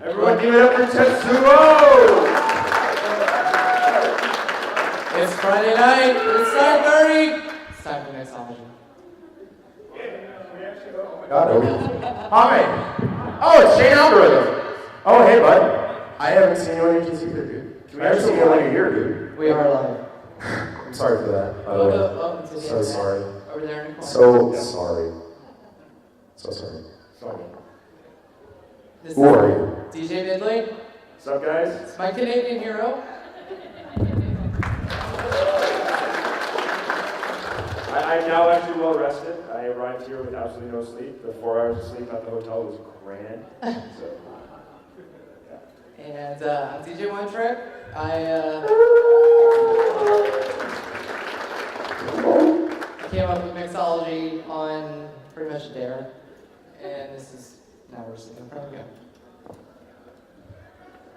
Everyone give it up for Tetsuo! It's Friday night, it's 9:30. It's time for Mixology. Hi. Oh, it's Shane Algorithm. Oh, hey, bud. I haven't seen you on your keys either, dude. I haven't seen you in like a year, dude. We are live. I'm sorry for that, by the way. Welcome to the So sorry. Over there in the corner. So sorry. So sorry. Sorry. This Who are you? DJ Diddley. What's up, guys? It's my Canadian hero. I'm now actually well rested. I arrived here with absolutely no sleep. The 4 hours of sleep at the hotel was grand. So, yeah. And I'm DJ One Trick. I came up with Mixology on pretty much a dare. And this is now we're sitting in front of you.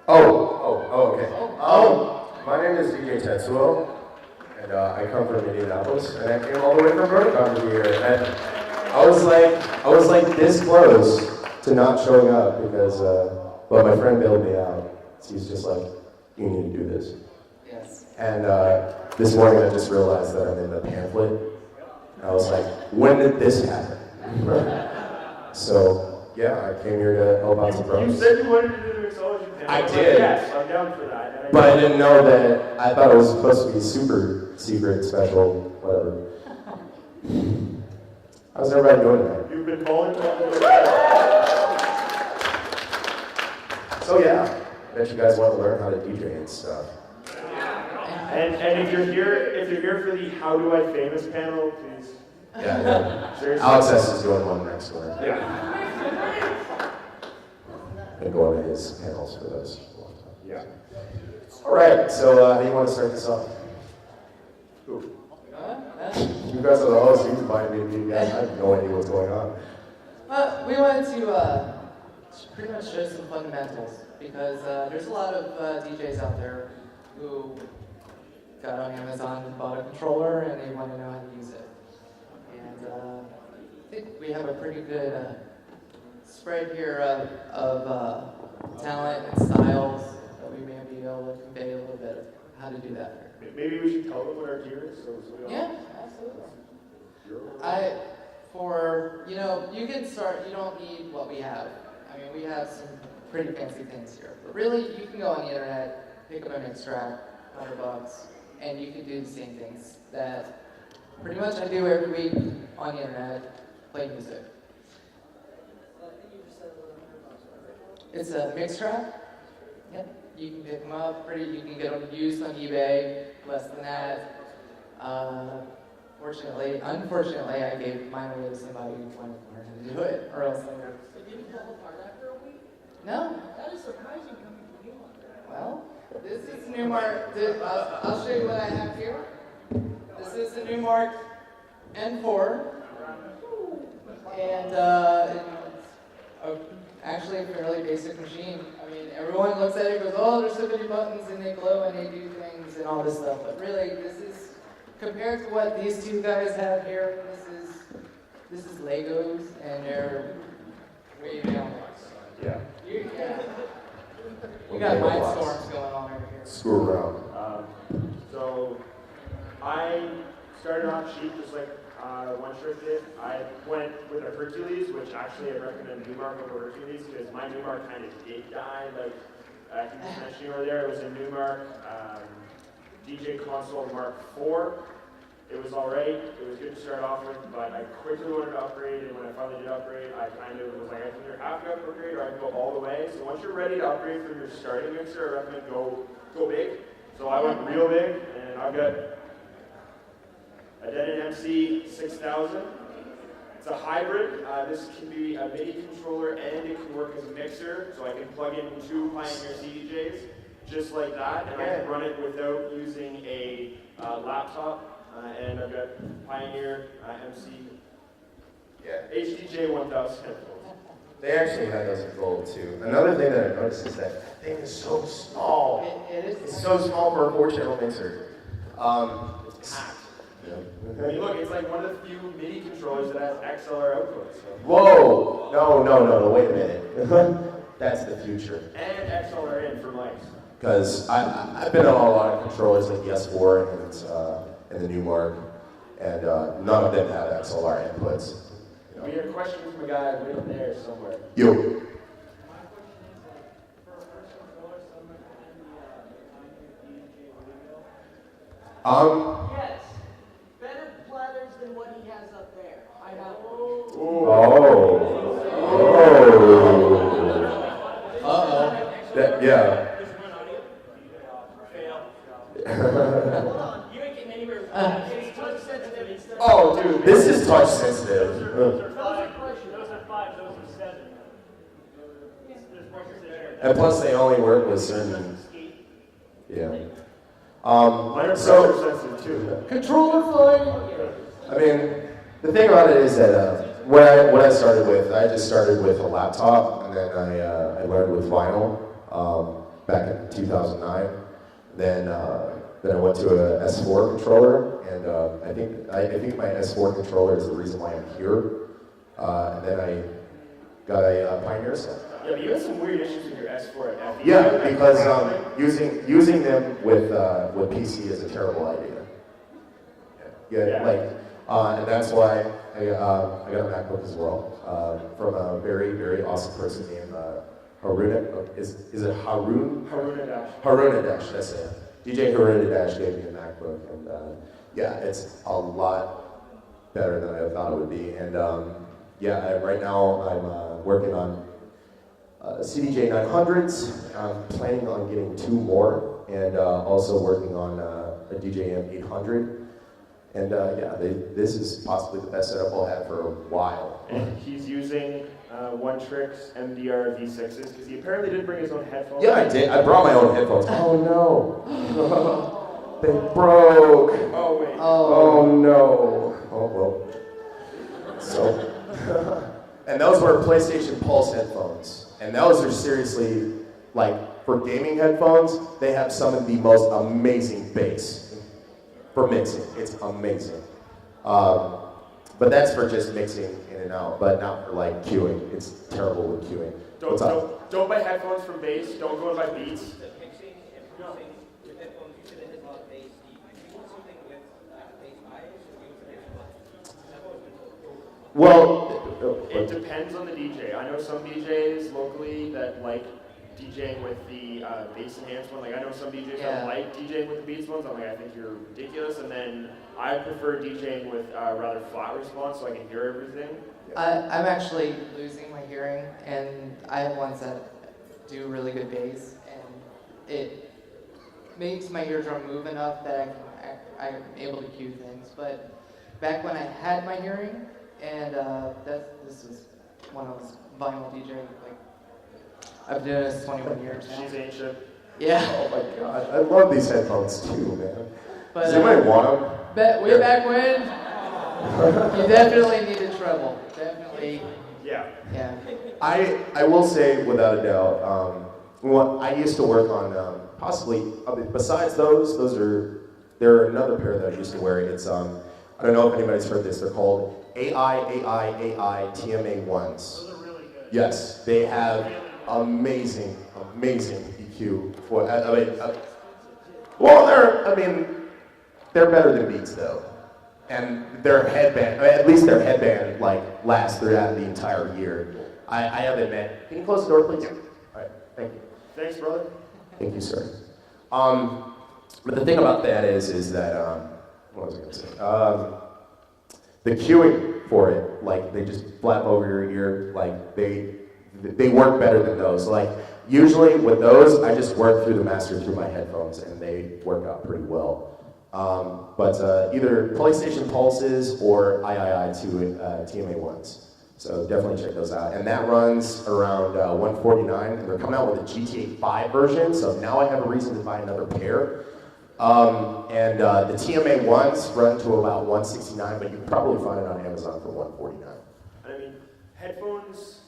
Okay. My name is DJ Tetsuo, and I come from Indianapolis, and I came all the way from BronyCon to be here. And I was like this close to not showing up because, well, my friend bailed me out. So he's just like, you need to do this. Yes. And this morning I just realized that I'm in the pamphlet. And I was like, when did this happen? So, yeah, I came here to help out some You bros. said you wanted to do the mixology panel. I was did. Like, yes, I'm down for that. And But I didn't know that, I thought it was supposed to be super secret, special, whatever. How's everybody doing tonight? You've been calling to So yeah, I bet you guys want to learn how to DJ and stuff. And if you're here for the How Do I Famous panel, please. Yeah. Seriously. Alex S is doing one next door. Yeah. Been going to his panels for those. Yeah. All right, so how do you want to start this off? Who? You guys are the hosts. You invited me to be you guys. I have no idea what's going on. We wanted to pretty much show some fundamentals because there's a lot of DJs out there who got on Amazon and bought a controller and they want to know how to use it. And I think we have a pretty good spread here of talent and styles that we may be able to convey a little bit of how to do that. Maybe we should tell them what our gear is. So we all Yeah, absolutely. You can start, you don't need what we have. I mean, we have some pretty fancy things here. But really, you can go on the internet, pick up a mix track, $100, and you can do the same things that pretty much I do every week on the internet, play music. It's a mix track. Yep. You can pick them up you can get them used on eBay, less than that. Unfortunately, I gave mine away to somebody who wanted to learn how to do it, or else I would. Did you fall apart after a week? No. That is surprising coming from you. Well, this is the Newmark. I'll show you what I have here. This is the Newmark N4, and actually a fairly basic machine. I mean, everyone looks at it and goes, "Oh, there's so many buttons and they glow and they do things and all this stuff." But really, this is compared to what these two guys have here. This is Legos, and they're way down. Yeah. You got mindstorms going on over here. Screw around. So I started off cheap, just like One Trick did. I went with a Hercules, which actually I recommend Newmark over Hercules because my Newmark kind of did die. Like I think you mentioned over there, it was a Newmark DJ console Mark IV. It was alright, it was good to start off with, but I quickly wanted to upgrade, and when I finally did upgrade, I kind of was like, I can either have to upgrade or I can go all the way. So once you're ready to upgrade from your starting mixer, I recommend go big. So I went real big, and I've got a Denon MC 6000. It's a hybrid. This can be a MIDI controller and it can work as a mixer, so I can plug in two Pioneer CDJs, just like that, and I can run it without using a laptop. And I've got Pioneer MC HDJ 1000 headphones. They actually had those in gold too. Another thing that I noticed is that thing is so small. It is. It's so small for a 4-channel mixer. It's packed. I mean, look, it's like one of the few MIDI controllers that has XLR output. So. Whoa! No, wait a minute. That's the future. And XLR in for mics. Because I've been on a lot of controllers like the S4 and the new Mark, and none of them have XLR inputs. You know? We have a question from a guy right there somewhere. You. Yes. Better platters than what he has up there. I have one. Oh. That, yeah. Hold on. You ain't getting anywhere with that. It's touch sensitive instead of... Oh, dude, this is touch sensitive. Those are questions. Those are 5, those are 7. There's records there. And plus, they only work with certain. Yeah. Mine are So. pressure sensitive too. Controller flying. I mean, the thing about it is that what I started with, I just started with a laptop, and then I learned with vinyl back in 2009. Then I went to a S4 controller, and I think my S4 controller is the reason why I'm here. And then I got a Pioneer set. Yeah, but you had some weird issues with your S4 at FE. Yeah, because using them with PC is a terrible idea. Yeah, like, and that's why I got a MacBook as well from a very, very awesome person named Haruna. Is it Harun? Haruna Dash. Haruna Dash, that's it. DJ Haruna Dash gave me a MacBook, and yeah, it's a lot better than I thought it would be. And right now I'm working on CDJ 900s. I'm planning on getting 2 more, and also working on a DJM 800. And this is possibly the best setup I'll have for a while. And he's using One Trick's MDR V6s because he apparently did bring his own headphones. Yeah, I did. I brought my own headphones. Oh no, they broke. Oh wait. Oh no. Oh well. So, and those were PlayStation Pulse headphones, and those are seriously, like, for gaming headphones, they have some of the most amazing bass. For mixing, it's amazing. But that's for just mixing in and out, but not for like queuing. It's terrible with queuing. Don't buy headphones from Bass. Don't go and buy Beats. Mixing and producing with headphones, you should hit on bass deep. If you want something with bass bias, you Well, It depends on the DJ. I know some DJs locally that like DJing with the bass enhanced one. Like, I know some DJs that like DJing with the Beats ones. I'm like, I think you're ridiculous. And then I prefer DJing with rather flat response so I can hear everything. I'm actually losing my hearing, and I have ones that do really good bass, and it makes my eardrum move enough that I'm able to cue things. But back when I had my hearing, and this was when I was vinyl DJing, like, I've been doing this 21 years now. She's ancient. Yeah. oh my god, I love these headphones too, man. But, Does anybody want them? Way back when, you definitely needed treble. Definitely. Yeah. Yeah. I will say without a doubt, I used to work on possibly besides there are another pair that I used to wear. It's I don't know if anybody's heard this. They're called AI TMA ones. Those are really good. Yes, they have amazing EQ. They're better than Beats though, and their headband, at least their headband, like, lasts throughout the entire year. I have to admit. Can you close the door, please? All right, thank you. Thanks, brother. Thank you, sir. But the thing about that is that what was I going to say? The queuing for it, like, they just flap over your ear, like they work better than those. Like, usually with those, I just work through the master through my headphones, and they work out pretty well. But either PlayStation Pulses or III2 TMA ones. So definitely check those out. And that runs around 149. And they're coming out with a GTA 5 version, so now I have a reason to buy another pair. And the TMA ones run to about 169, but you can probably find it on Amazon for 149. I mean, headphones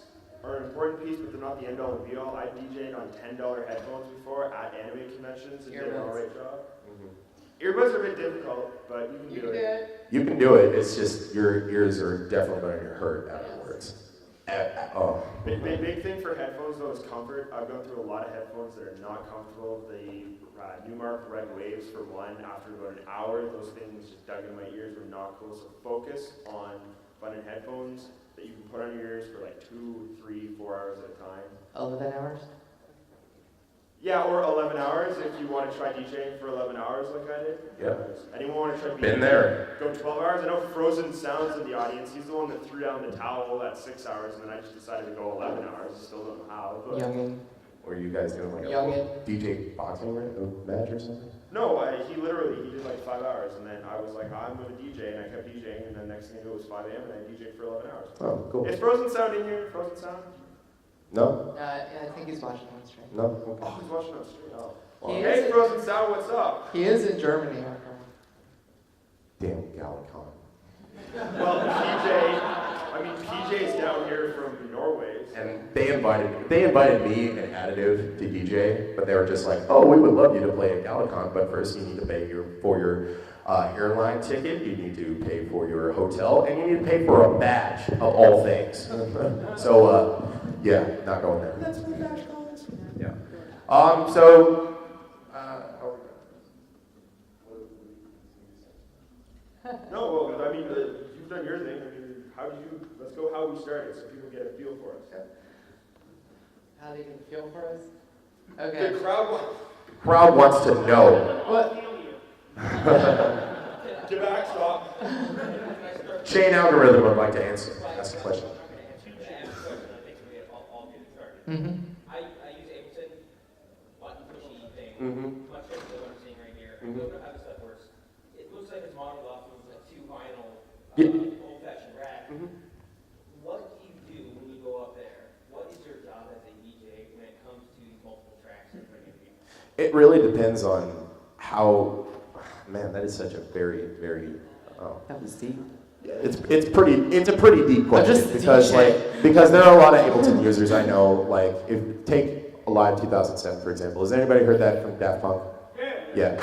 are an important piece, but they're not the end all and be all. I DJed on $10 headphones before at anime conventions and did an alright job. Earbuds are a bit difficult, but you can do it. You can do it. It's just your ears are definitely going to hurt afterwards. Oh. Big thing for headphones though is comfort. I've gone through a lot of headphones that are not comfortable. The Newmark Red Waves for one, after about an hour, those things just dug in my ears were not cool. So focus on finding headphones that you can put on your ears for like 2, 3, 4 hours at a time. 11 hours? Yeah, or 11 hours if you want to try DJing for 11 hours like I did. Yeah. Anyone want to try Been there. Go 12 hours? I know Frozen Sounds in the audience. He's the one that threw down the towel at 6 hours, and then I just decided to go 11 hours. Still don't know how. But Youngin. Were you guys doing like a Youngin. DJ boxing match or something? No, he did like 5 hours, and then I was like, I'm going to DJ, and I kept DJing, and then next thing I knew it was 5 a.m., and I DJed for 11 hours. Oh, cool. Is Frozen Sound in here? Frozen Sound? No? Yeah, I think he's watching on stream. No? Okay. Oh, he's watching on stream. Oh. He Hey, is- Frozen Sound, what's up? He is in Germany, my friend. Damn GalaCon. Well, PJ's down here from Norway. So. And they invited me and Additive to DJ, but they were just like, oh, we would love you to play at GalaCon, but first you need to pay for your airline ticket, you need to pay for your hotel, and you need to pay for a badge, of all things. So, yeah, not going there. That's my badge, Collins. Yeah. No, well, I mean, you've done your thing. I mean, let's go how we started so people get a feel for us. How do you get a feel for us? Okay. The Crowd wants to know. What? Get back, stop. Shane Algorithm would like to ask a question. Mm-hmm. I use Ableton, button pushy thing, Mm-hmm. much like what I'm seeing right here. I don't know how this stuff works. It looks like it's modeled off of like 2 vinyl, old-fashioned rack. What do you do when you go up there? What is your job as a DJ when it comes to multiple tracks and bringing people? It really depends on how, man, that is such a very, very, That was deep. it's a pretty deep question just because DJ. because there are a lot of Ableton users I know, like if take Alive 2007 for example. Has anybody heard that from Daft Punk? Yeah.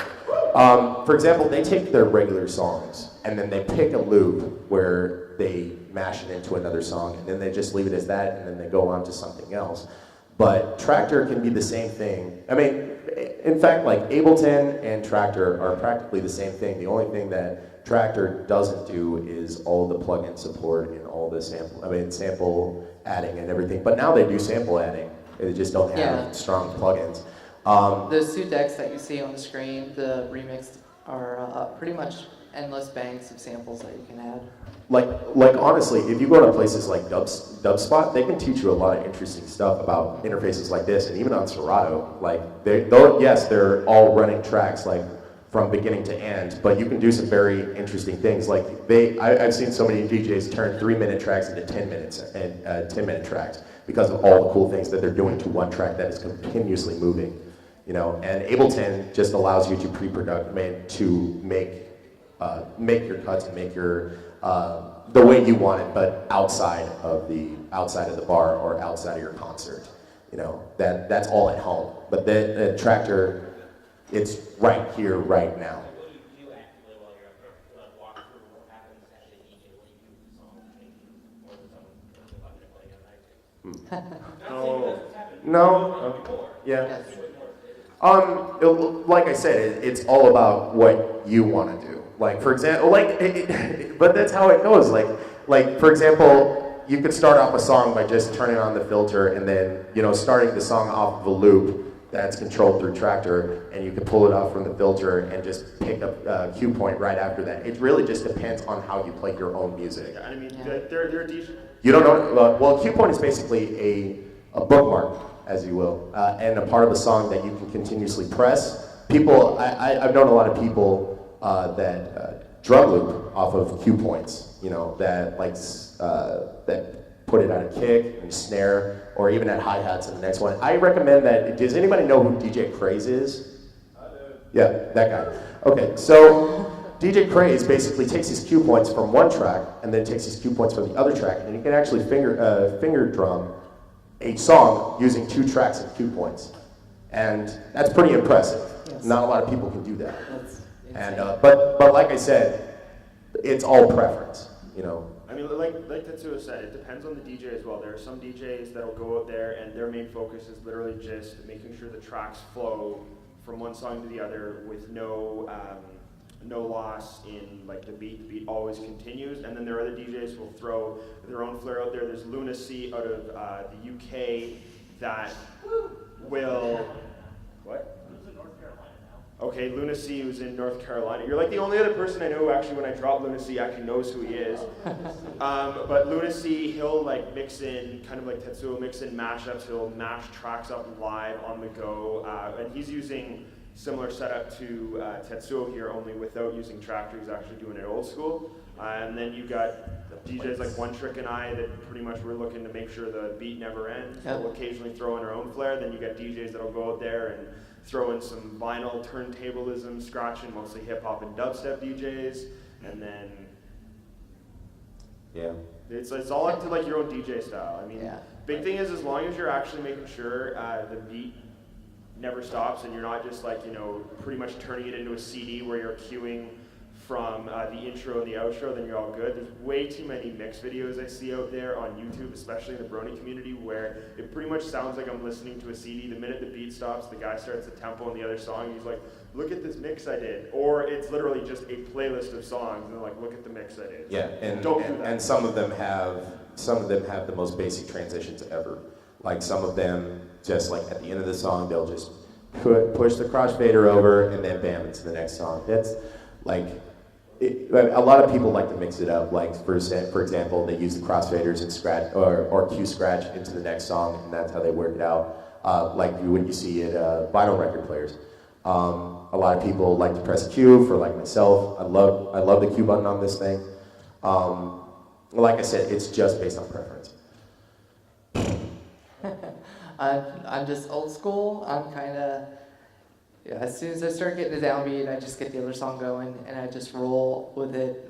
For example, they take their regular songs and then they pick a loop where they mash it into another song and then they just leave it as that and then they go on to something else. But Tractor can be the same thing. I mean, in fact, like Ableton and Tractor are practically the same thing. The only thing that Tractor doesn't do is all the plugin support and all the sample adding and everything. But now they do sample adding. They just don't have strong plugins. The 2 decks that you see on the screen, the remixed, are pretty much endless banks of samples that you can add. Like honestly, if you go to places like Dubspot, they can teach you a lot of interesting stuff about interfaces like this, and even on Serato, like they're all running tracks like from beginning to end, but you can do some very interesting things. Like I've seen so many DJs turn 3-minute tracks into 10 minutes and 10-minute tracks because of all the cool things that they're doing to one track that is continuously moving, you know. And Ableton just allows you to to make your cuts and make your the way you want it, but outside of the bar or outside of your concert, you know. That's all at home. But the Tractor, it's right here, right now. What do you do actively while you're up there? Like walk through what happens as a DJ when you do the song or someone puts the button and playing on No. Yeah. Yes. Like I said, it's all about what you want to do. Like, for example, but that's how it goes. Like for example, you could start off a song by just turning on the filter and then, you know, starting the song off of a loop that's controlled through Tractor, and you can pull it off from the filter and just pick up a cue point right after that. It really just depends on how you play your own music. I mean, they're DJ. You don't know? Well, cue point is basically a bookmark, as you will, and a part of the song that you can continuously press. I've known a lot of people that drum loop off of cue points, you know, that put it on a kick and snare, or even at hi-hats in the next one. I recommend that. Does anybody know who DJ Craze is? I do. Yeah, that guy. Okay, so DJ Craze basically takes his cue points from one track and then takes his cue points from the other track, and he can actually finger drum a song using 2 tracks of cue points. And that's pretty impressive. Yes. Not a lot of people can do that. That's And insane. but like I said, it's all preference, you know. I mean, like Tetsuo said, it depends on the DJ as well. There are some DJs that'll go out there and their main focus is literally just making sure the tracks flow from one song to the other with no loss in like the beat. The beat always continues. And then there are other DJs who will throw their own flair out there. There's Lunacy out of the UK that will, what? Okay, Lunacy, who's in North Carolina. You're like the only other person I know who actually, when I drop Lunacy, actually knows who he is. But Lunacy, he'll like mix in, kind of like Tetsuo, mix in mashups. He'll mash tracks up live on the go. And he's using similar setup to Tetsuo here, only without using Tractor. He's actually doing it old school. And then you got DJs like One Trick and I that pretty much we're looking to make sure the beat never ends. Yep. We'll occasionally throw in our own flair. Then you got DJs that'll go out there and throw in some vinyl turntablism, scratching, mostly hip hop and dubstep DJs, and then Yeah. it's all up to like your own DJ style. I mean, Yeah. big thing is as long as you're actually making sure the beat never stops and you're not just like, you know, pretty much turning it into a CD where you're queuing from the intro and the outro, then you're all good. There's way too many mix videos I see out there on YouTube, especially in the Brony community, where it pretty much sounds like I'm listening to a CD. The minute the beat stops, the guy starts a tempo in the other song, and he's like, look at this mix I did. Or it's literally just a playlist of songs, and they're like, look at the mix I did. Yeah, and Don't do that. and some of them have the most basic transitions ever. Like some of them, just like at the end of the song, they'll just push the crossfader over, and then bam, into the next song. That's like. A lot of people like to mix it up. Like for example, they use the crossfaders and scratch or cue scratch into the next song, and that's how they work it out. Like when you see it vinyl record players. A lot of people like to press Q. For like myself, I love the Q button on this thing. Like I said, it's just based on preference. I'm just old school. I'm kind of, yeah, as soon as I start getting the downbeat, I just get the other song going and I just roll with it.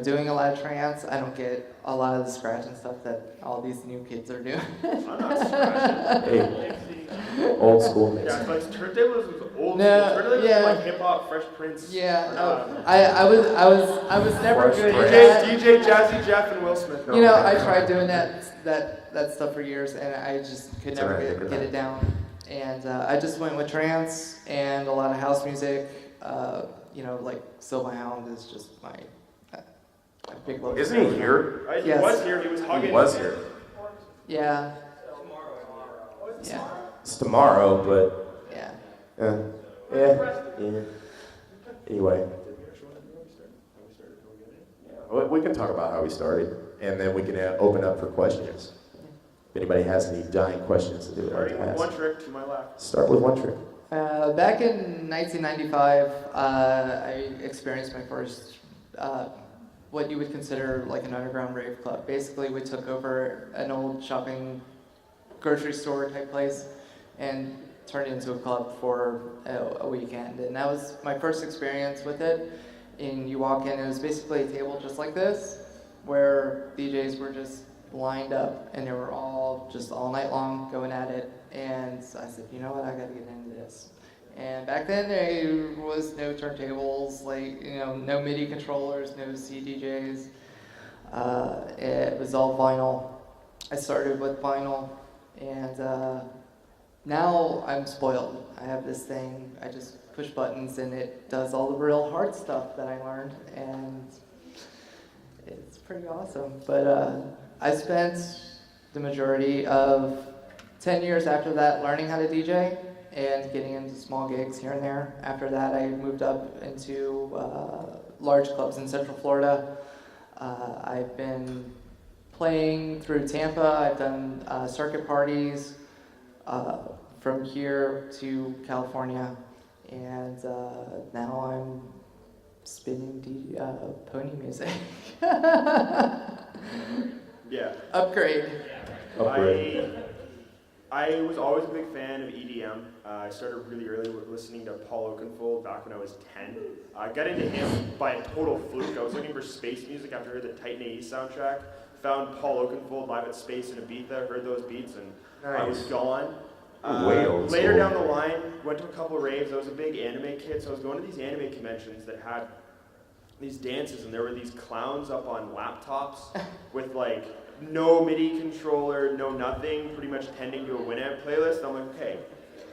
Doing a lot of trance, I don't get a lot of the scratch and stuff that all these new kids are doing. I'm not scratching. Hey, old school mix. Yeah, it's like turntables was old No, school. Turntables yeah. was like hip hop, Fresh Prince. Yeah, I was never Fresh good at that. DJ Jazzy Jeff and Will Smith. You know, I tried doing that stuff for years, and I just could never get it down. And I just went with trance and a lot of house music. Like Silva Hound is just my big love. Isn't he here? Right, Yes. He was here. He was hugging. He was here. Yeah. Yeah. It's tomorrow, but Yeah. yeah. Anyway, we can talk about how we started, and then we can open up for questions. If anybody has any dying questions that they would like Starting to with ask. One Trick to my left. Start with One Trick. Back in 1995, I experienced my first, what you would consider like an underground rave club. Basically, we took over an old shopping, grocery store type place and turned it into a club for a weekend. And that was my first experience with it. And you walk in, it was basically a table just like this, where DJs were just lined up and they were all just all night long going at it. And I said, you know what, I gotta get into this. And back then there was no turntables, no MIDI controllers, no CDJs. It was all vinyl. I started with vinyl, and now I'm spoiled. I have this thing, I just push buttons and it does all the real hard stuff that I learned, and it's pretty awesome. But I spent the majority of 10 years after that learning how to DJ and getting into small gigs here and there. After that, I moved up into large clubs in Central Florida. I've been playing through Tampa. I've done circuit parties from here to California. And now I'm spinning pony music. Yeah. Upgrade. I was always a big fan of EDM. I started really early with listening to Paul Oakenfold back when I was 10. I got into him by a total fluke. I was looking for space music after I heard the Titan AE soundtrack. Found Paul Oakenfold live at Space in Ibiza, heard those beats, and I was gone. Later down the line, went to a couple of raves. I was a big anime kid, so I was going to these anime conventions that had these dances, and there were these clowns up on laptops with like no MIDI controller, no nothing, pretty much tending to a Winamp playlist. I'm like, okay,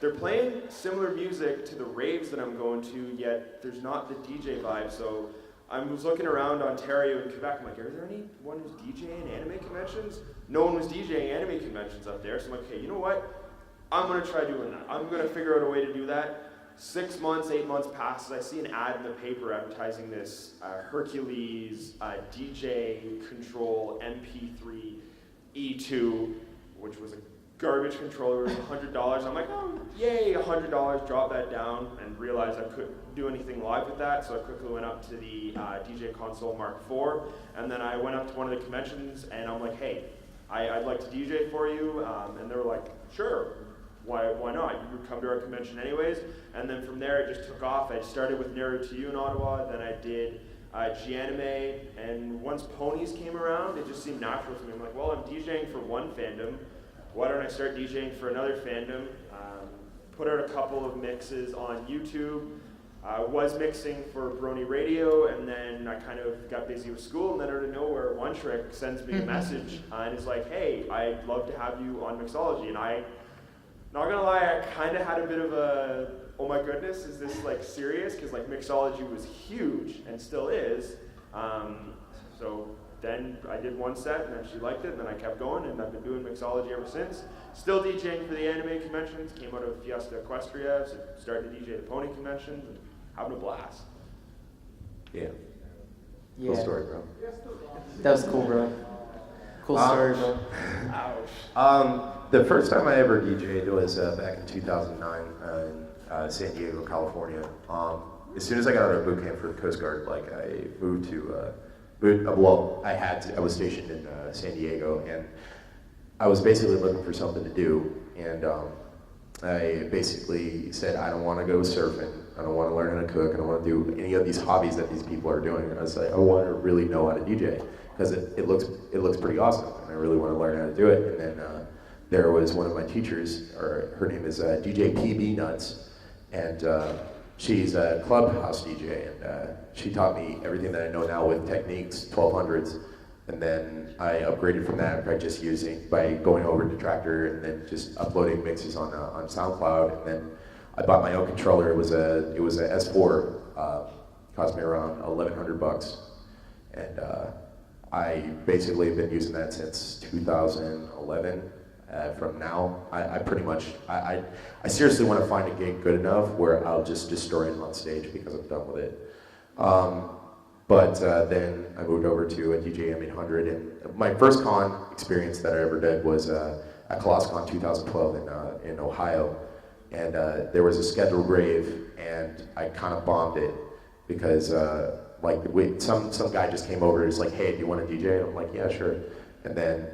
they're playing similar music to the raves that I'm going to, yet there's not the DJ vibe. So I was looking around Ontario and Quebec. I'm like, are there anyone who's DJing anime conventions? No one was DJing anime conventions up there. So I'm like, okay, you know what? I'm gonna try doing that. I'm gonna figure out a way to do that. 6 months, 8 months passes. I see an ad in the paper advertising this Hercules DJ Control MP3 E2, which was a garbage controller. It was $100. I'm like, oh, yay, $100. Drop that down and realized I couldn't do anything live with that. So I quickly went up to the DJ Console Mark IV, and then I went up to one of the conventions, and I'm like, hey, I'd like to DJ for you, and they were like, sure. Why not? You would come to our convention anyways. And then from there, it just took off. I started with Naru to You in Ottawa, then I did G-Anime, and once Ponies came around, it just seemed natural to me. I'm like, well, I'm DJing for one fandom. Why don't I start DJing for another fandom? Put out a couple of mixes on YouTube. Was mixing for Brony Radio, and then I kind of got busy with school, and then out of nowhere, One Trick sends me a message, and is like, hey, I'd love to have you on Mixology. And not gonna lie, I kind of had a bit of a, oh my goodness, is this like serious? Because like Mixology was huge and still is. So then I did one set, and then she liked it, and then I kept going, and I've been doing Mixology ever since. Still DJing for the anime conventions. Came out of Fiesta Equestria, so started to DJ the pony conventions, and having a blast. Yeah. Yeah. Cool story, bro. That was cool, bro. Cool story, bro. Ouch. The first time I ever DJ'd was back in 2009 in San Diego, California. As soon as I got out of boot camp for the Coast Guard, like I moved to, I was stationed in San Diego, and I was basically looking for something to do, and I basically said, I don't want to go surfing, I don't want to learn how to cook, I don't want to do any of these hobbies that these people are doing. And I was like, I want to really know how to DJ, because it looks pretty awesome, and I really want to learn how to do it. And then there was one of my teachers, or her name is DJ PB Nuts, and she's a clubhouse DJ, and she taught me everything that I know now with Techniques 1200s, and then I upgraded from that by going over to Tractor and then just uploading mixes on SoundCloud. And then I bought my own controller. It was a S4, cost me around $1,100, and I basically have been using that since 2011. From now, I pretty much, I seriously want to find a gig good enough where I'll just destroy it on stage because I'm done with it. But then I moved over to a DJ M800, and my first con experience that I ever did was at ColossCon 2012 in Ohio. And there was a scheduled rave, and I kind of bombed it because some guy just came over and was like, hey, do you want to DJ? And I'm like, yeah, sure. And then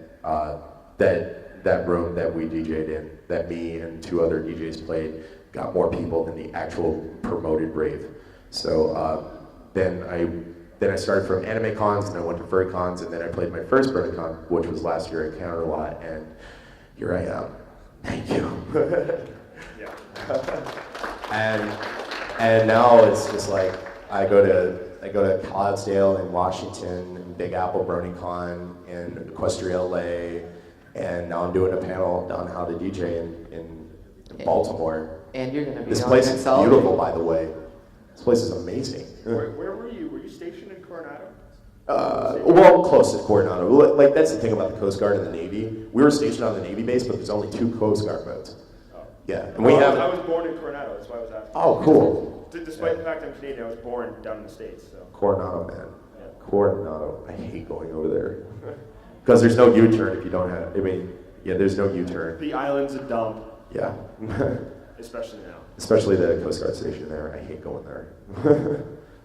that room that we DJ'd in, that me and two other DJs played, got more people than the actual promoted rave. So then I started from anime cons, and I went to furry cons, and then I played my first BronyCon, which was last year at Counter a Lot, and here I am. Thank you. and now it's just like I go to Cloudsdale in Washington, and Big Apple BronyCon in Equestria, LA. And now I'm doing a panel on how to DJ in Baltimore. And you're gonna be This on place is Mixology. beautiful, by the way. This place is amazing. Where were you? Were you stationed in Coronado? Well, close to Coronado. Like, that's the thing about the Coast Guard and the Navy. We were stationed on the Navy base, but there's only 2 Coast Guard boats. Oh. Yeah, and I was born in Coronado. That's why I was asking. Oh, cool. Despite the fact I'm Canadian, I was born down in the States. So. Coronado, man. Yeah. Coronado. I hate going over there because there's no U-turn if you don't have. There's no U-turn. The island's a dump. Yeah. Especially now. Especially the Coast Guard station there. I hate going there.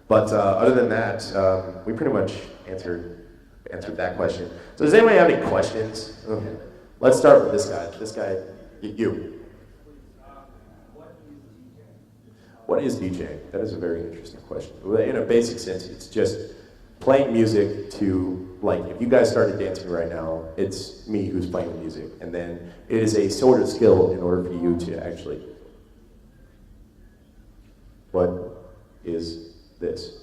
But other than that, we pretty much answered that question. So does anybody have any questions? Let's start with this guy. This guy, you. What is DJing? That is a very interesting question. In a basic sense, it's just playing music to, like, if you guys started dancing right now, it's me who's playing the music. And then it is a sort of skill in order for you to actually. What is this?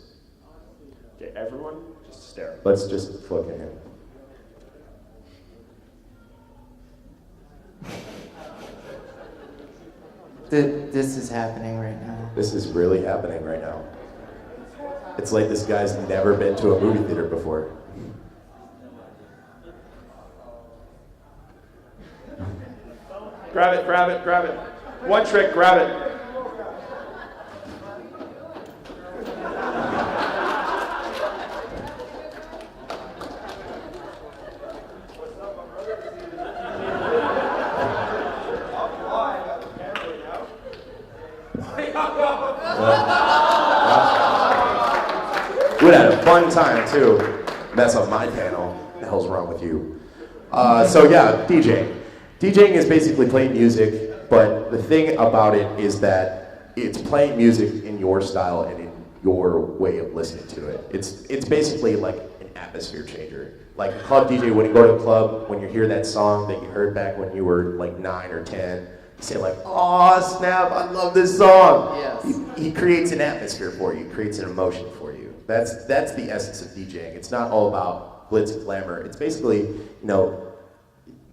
Okay, everyone, just stare. Let's just look at him. This is happening right now. This is really happening right now. It's like this guy's never been to a movie theater before. Grab it, grab it, grab it. One trick, grab it. We had a fun time too. Mess up my panel. What the hell's wrong with you? So yeah, DJing. DJing is basically playing music, but the thing about it is that it's playing music in your style and in your way of listening to it. It's basically like an atmosphere changer. Like a club DJ, when you go to a club, when you hear that song that you heard back when you were like 9 or 10, you say like, "Oh snap, I love this song." Yes. He creates an atmosphere for you, creates an emotion for you. That's the essence of DJing. It's not all about glitz and glamour. It's basically,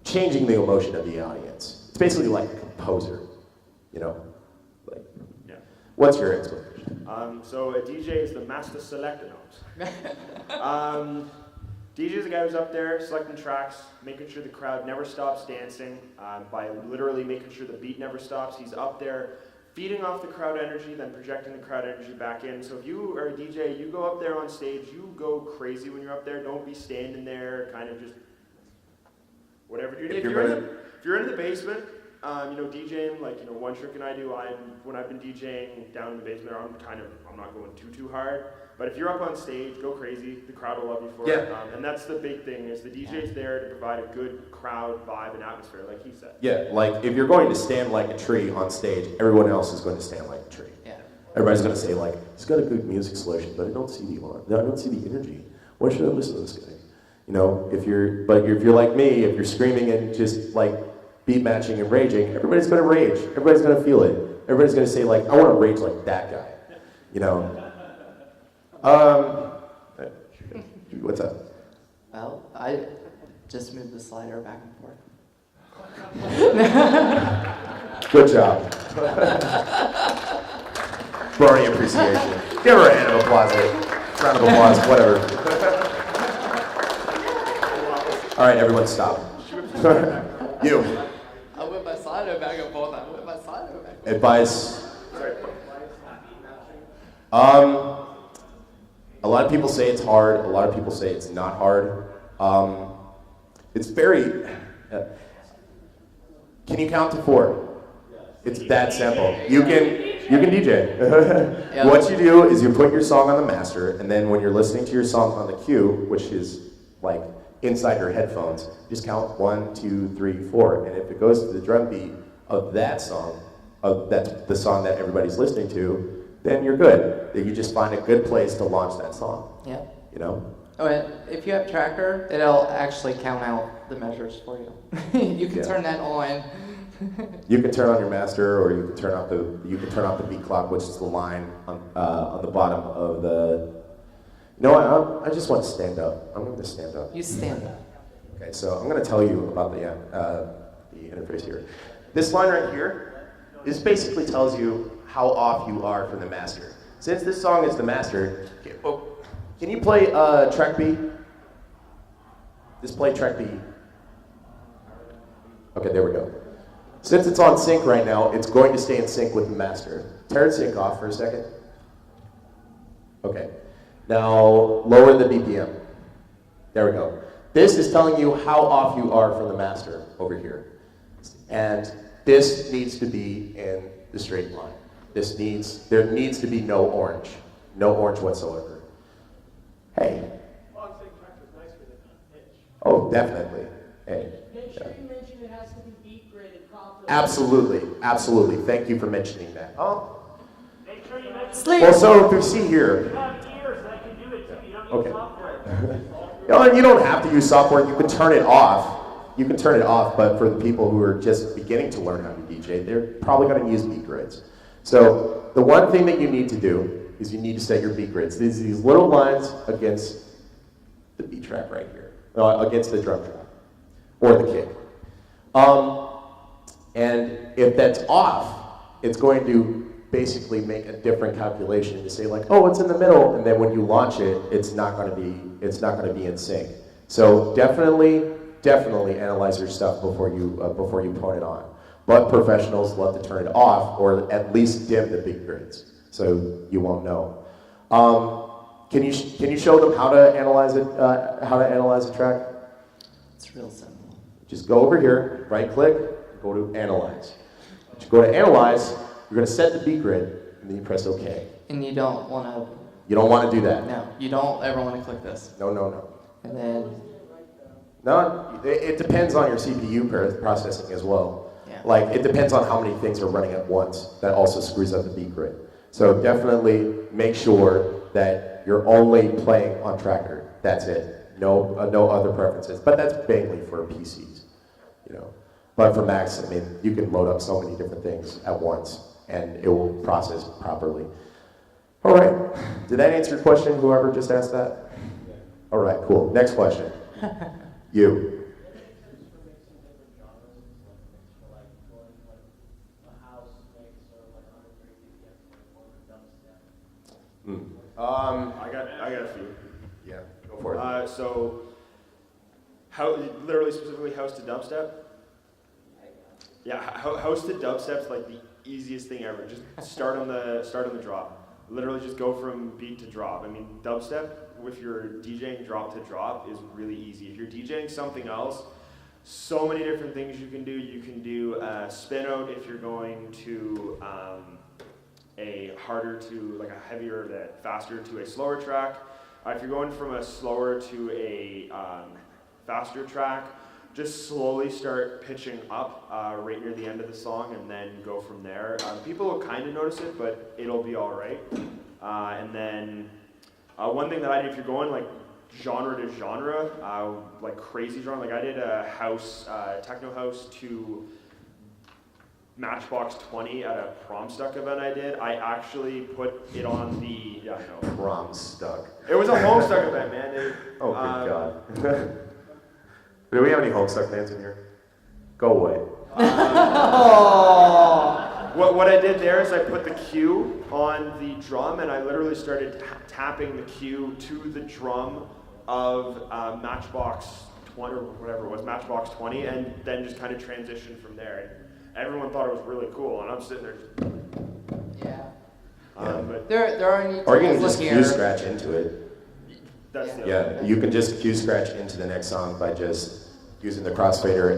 changing the emotion of the audience. It's basically like a composer, Like, Yeah. what's your explanation? So a DJ is the master selector note. DJ is the guy who's up there selecting tracks, making sure the crowd never stops dancing, by literally making sure the beat never stops. He's up there feeding off the crowd energy, then projecting the crowd energy back in. So if you are a DJ, you go up there on stage, you go crazy when you're up there. Don't be standing there kind of just whatever you're doing. If you're in the basement, DJing, One Trick and I do, when I've been DJing down in the basement, I'm not going too hard. But if you're up on stage, go crazy. The crowd will love you for it. And that's the big thing, is the DJ's there to provide a good crowd vibe and atmosphere, like he said. Yeah, like if you're going to stand like a tree on stage, everyone else is going to stand like a tree. Yeah. Everybody's going to say like, he's got a good music selection, but I don't see the energy. Why should I listen to this guy? If you're like me, if you're screaming and just like beat matching and raging, everybody's going to rage. Everybody's going to feel it. Everybody's going to say like, I want to rage like that guy. What's up? Well, I just moved the slider back and forth. Good job. Brony appreciation. Give her a hand of applause. Round of applause, whatever. All right, everyone stop. You. I whip my slider back and forth. Advice. A lot of people say it's hard. A lot of people say it's not hard. It's very. Can you count to 4? It's that simple. You can DJ. Yeah. What you do is you put your song on the master, and then when you're listening to your song on the cue, which is like inside your headphones, just count 1, 2, 3, 4, and if it goes to the drum beat of that song, that's the song that everybody's listening to, then you're good. Then you just find a good place to launch that song. Yeah. Oh, and if you have Tracker, it'll actually count out the measures for you. You can turn that on. You can turn on your master, or you can turn off the beat clock, which is the line on the bottom of the. I just want to stand up. I'm going to stand up. You stand up. Okay, so I'm going to tell you about the interface here. This line right here, this basically tells you how off you are from the master. Since this song is the master, can you play track B? Just play track B. Okay, there we go. Since it's on sync right now, it's going to stay in sync with the master. Turn sync off for a second. Okay. Now lower the BPM. There we go. This is telling you how off you are from the master over here. And this needs to be in the straight line. There needs to be no orange. No orange whatsoever. Hey. Oh, definitely. Hey. Make sure you mention it has to be beat graded properly. Absolutely. Thank you for mentioning that. Oh. Make sure you mention Sleep. Well, so if you see here. you have ears that can do it too. You don't need Okay. software. And you don't have to use software. You can turn it off. But for the people who are just beginning to learn how to DJ, they're probably going to use beat grids. So the one thing that you need to do is you need to set your beat grids. These little lines against the beat track right here, against the drum track, or the kick. And if that's off, it's going to basically make a different calculation to say like, oh, it's in the middle, and then when you launch it, it's not going to be in sync. So definitely analyze your stuff before you put it on. But professionals love to turn it off or at least dim the beat grids, so you won't know. Can you show them how to analyze it? How to analyze a track? It's real simple. Just go over here, right click, go to analyze. Once you go to analyze, you're going to set the beat grid, and then you press OK. And you don't want to. You don't want to do that. No, you don't ever want to click this. No. And then. No, it depends on your CPU processing as well. Yeah. Like, it depends on how many things are running at once. That also screws up the beat grid. So definitely make sure that you're only playing on tracker. That's it. No other preferences. But that's mainly for PCs, you know. But for Macs, I mean, you can load up so many different things at once, and it will process properly. All right. Did that answer your question, whoever just asked that? All right, cool. Next question. You. I got a few. Yeah, go for it. So, specifically house to dubstep? Yeah, house to dubstep's like the easiest thing ever. Just start on the drop. Literally just go from beat to drop. I mean, dubstep, if you're DJing drop to drop, is really easy. If you're DJing something else, so many different things you can do. You can do a spin out if you're going to a harder to, like a heavier, faster to a slower track. If you're going from a slower to a faster track, just slowly start pitching up right near the end of the song and then go from there. People will kind of notice it, but it'll be all right. And then one thing that I do, if you're going like genre to genre, like crazy genre, like I did a house, techno house to Matchbox 20 at a Prom Stuck event I did. I actually put it on the, yeah, I know. Prom Stuck. It was a Homestuck event, man. Oh, good God. Do we have any Homestuck fans in here? Go away. What I did there is I put the cue on the drum and I literally started tapping the cue to the drum of Matchbox 20 or whatever it was, Matchbox 20, and then just kind of transitioned from there. And everyone thought it was really cool, and I'm sitting there just... Yeah. But There are any Or you can tools just here. cue scratch into it. that's the Yeah, you can just cue scratch into the next song by just using the crossfader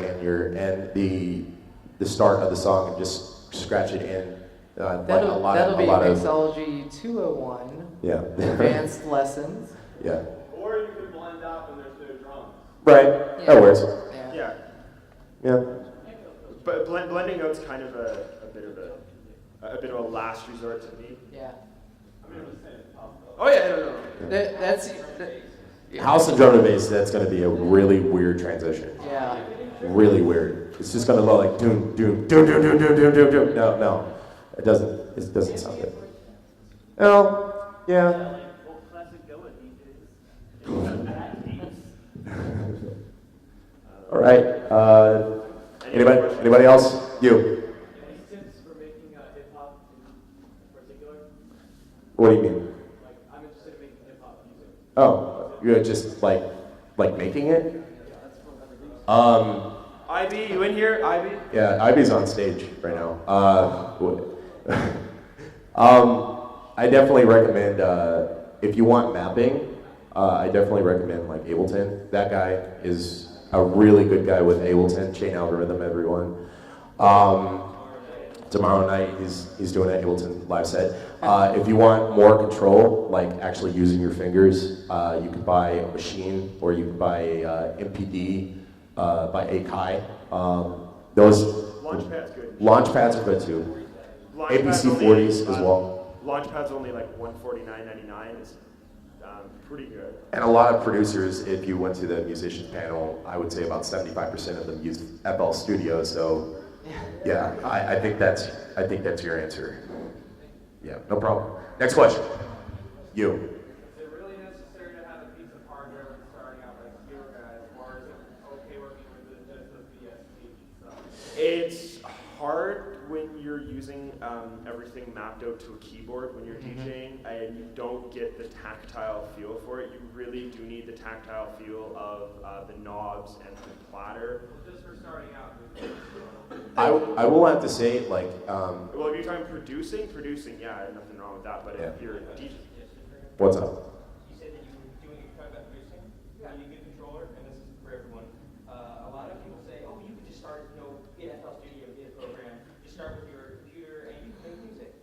and the start of the song and just scratch it in. That'll be Mixology 201. Yeah. Advanced lessons. Yeah. Or you can blend up and there's no drums. Right. Yeah. That works. Yeah. Yeah. Yeah. But blending out's kind of a bit of a last resort to me. Yeah. Oh yeah, no. That's House and drum and bass, that's going to be a really weird transition. yeah. Really weird. It's just going to look like doom, doom, doom, doom, doom, doom, doom, doom, doom. No. It doesn't sound good. Oh, yeah. All right. Anybody else? You. Any tips for making hip hop in particular? What do you mean? Like, I'm interested in making hip hop music. Oh, you're just like making it? IB, you in here? IB? Yeah, Ivy's on stage right now. I definitely recommend, if you want mapping, I definitely recommend like Ableton. That guy is a really good guy with Ableton, chain algorithm, everyone. Tomorrow night he's doing an Ableton live set. If you want more control, like actually using your fingers, you can buy a machine or you can buy a MPD by Akai. Those Launchpad's good. Launchpads are good too. Launchpad's APC only, 40s as well. Launchpad's only like $149.99. It's pretty good. And a lot of producers, if you went to the musicians panel, I would say about 75% of them use FL Studio. So, yeah, I think that's your answer. Yeah, no problem. Next question. You. Is it really necessary to have a piece of hardware when starting out like you guys, or is it okay working with just the VST stuff? It's hard when you're using everything mapped out to a keyboard when you're DJing, and you don't get the tactile feel for it. You really do need the tactile feel of the knobs and the platter. Well, just for starting out. I will have to say, like, Well, if you're talking producing, yeah, nothing wrong with that. But Yeah. if you're DJ, what's up? You said that you were talking about producing. When you get a controller, and this is for everyone. A lot of people say, oh, you could just start, get FL Studio, get a program, just start with your computer, and you can make music.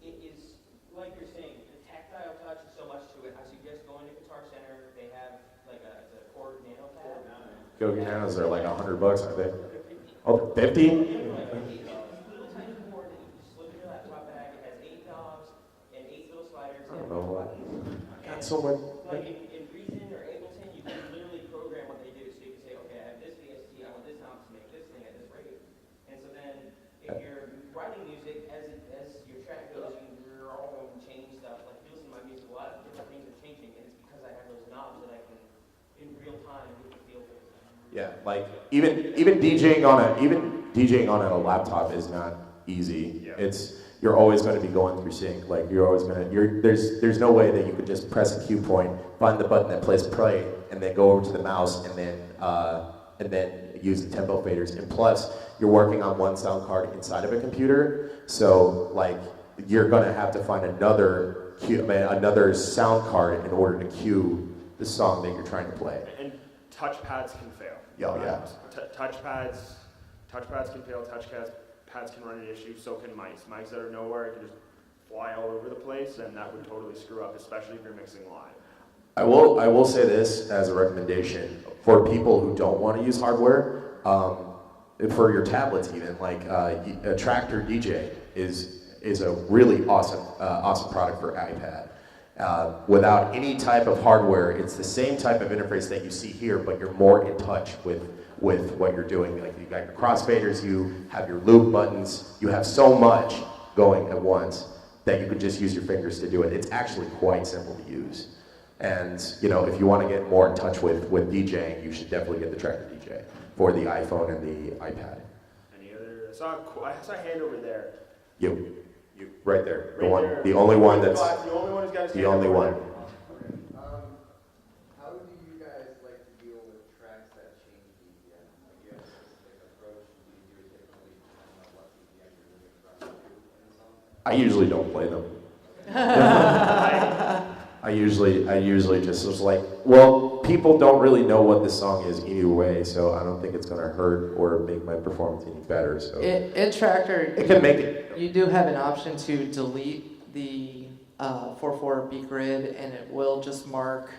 It is like you're saying, the tactile touch is so much to it. I suggest going to Guitar Center. They have like it's a Chord Nano pad. Go Nanos are like $100, aren't they? Oh, 50? Little tiny board that you can slip in your laptop bag. It has 8 knobs and 8 little sliders. I don't know. Got someone. Like in Reason or Ableton, you can literally program what they do. So you can say, okay, I have this VST, I want this knob to make this thing at this rate. And so then, if you're writing music, as your track goes, you're all going to change stuff. Like if you listen to my music, a lot of different things are changing, and it's because I have those knobs that I can, in real time, get the feel for it. Yeah, like even DJing on a laptop is not easy. Yeah. You're always going to be going through sync. Like there's no way that you could just press a cue point, find the button that plays play, and then go over to the mouse and then use the tempo faders. And plus, you're working on one sound card inside of a computer, so like you're going to have to find another sound card in order to cue the song that you're trying to play. and touchpads can fail. Oh, yeah. Touchpads can fail. Touchpads can run an issue. So can mice. Mice that are nowhere can just fly all over the place, and that would totally screw up, especially if you're mixing live. I will say this as a recommendation for people who don't want to use hardware, for your tablets even, like a Tractor DJ is a really awesome product for iPad. Without any type of hardware, it's the same type of interface that you see here, but you're more in touch with what you're doing. Like you got your crossfaders, you have your loop buttons, you have so much going at once that you could just use your fingers to do it. It's actually quite simple to use. And if you want to get more in touch with DJing, you should definitely get the Tractor DJ for the iPhone and the iPad. Any other? I saw a hand over there. You, right there. Right there. The only one that's The only one who's got his the hand only over one. there. How do you guys like to deal with tracks that change BPM? Like you have a specific approach, do you do it differently depending on what BPM you're moving from to in the song? I usually don't play them. I usually just was like, well, people don't really know what this song is either way, so I don't think it's gonna hurt or make my performance any better. So In Tractor, it can make it. you do have an option to delete the 4/4 beat grid, and it will just mark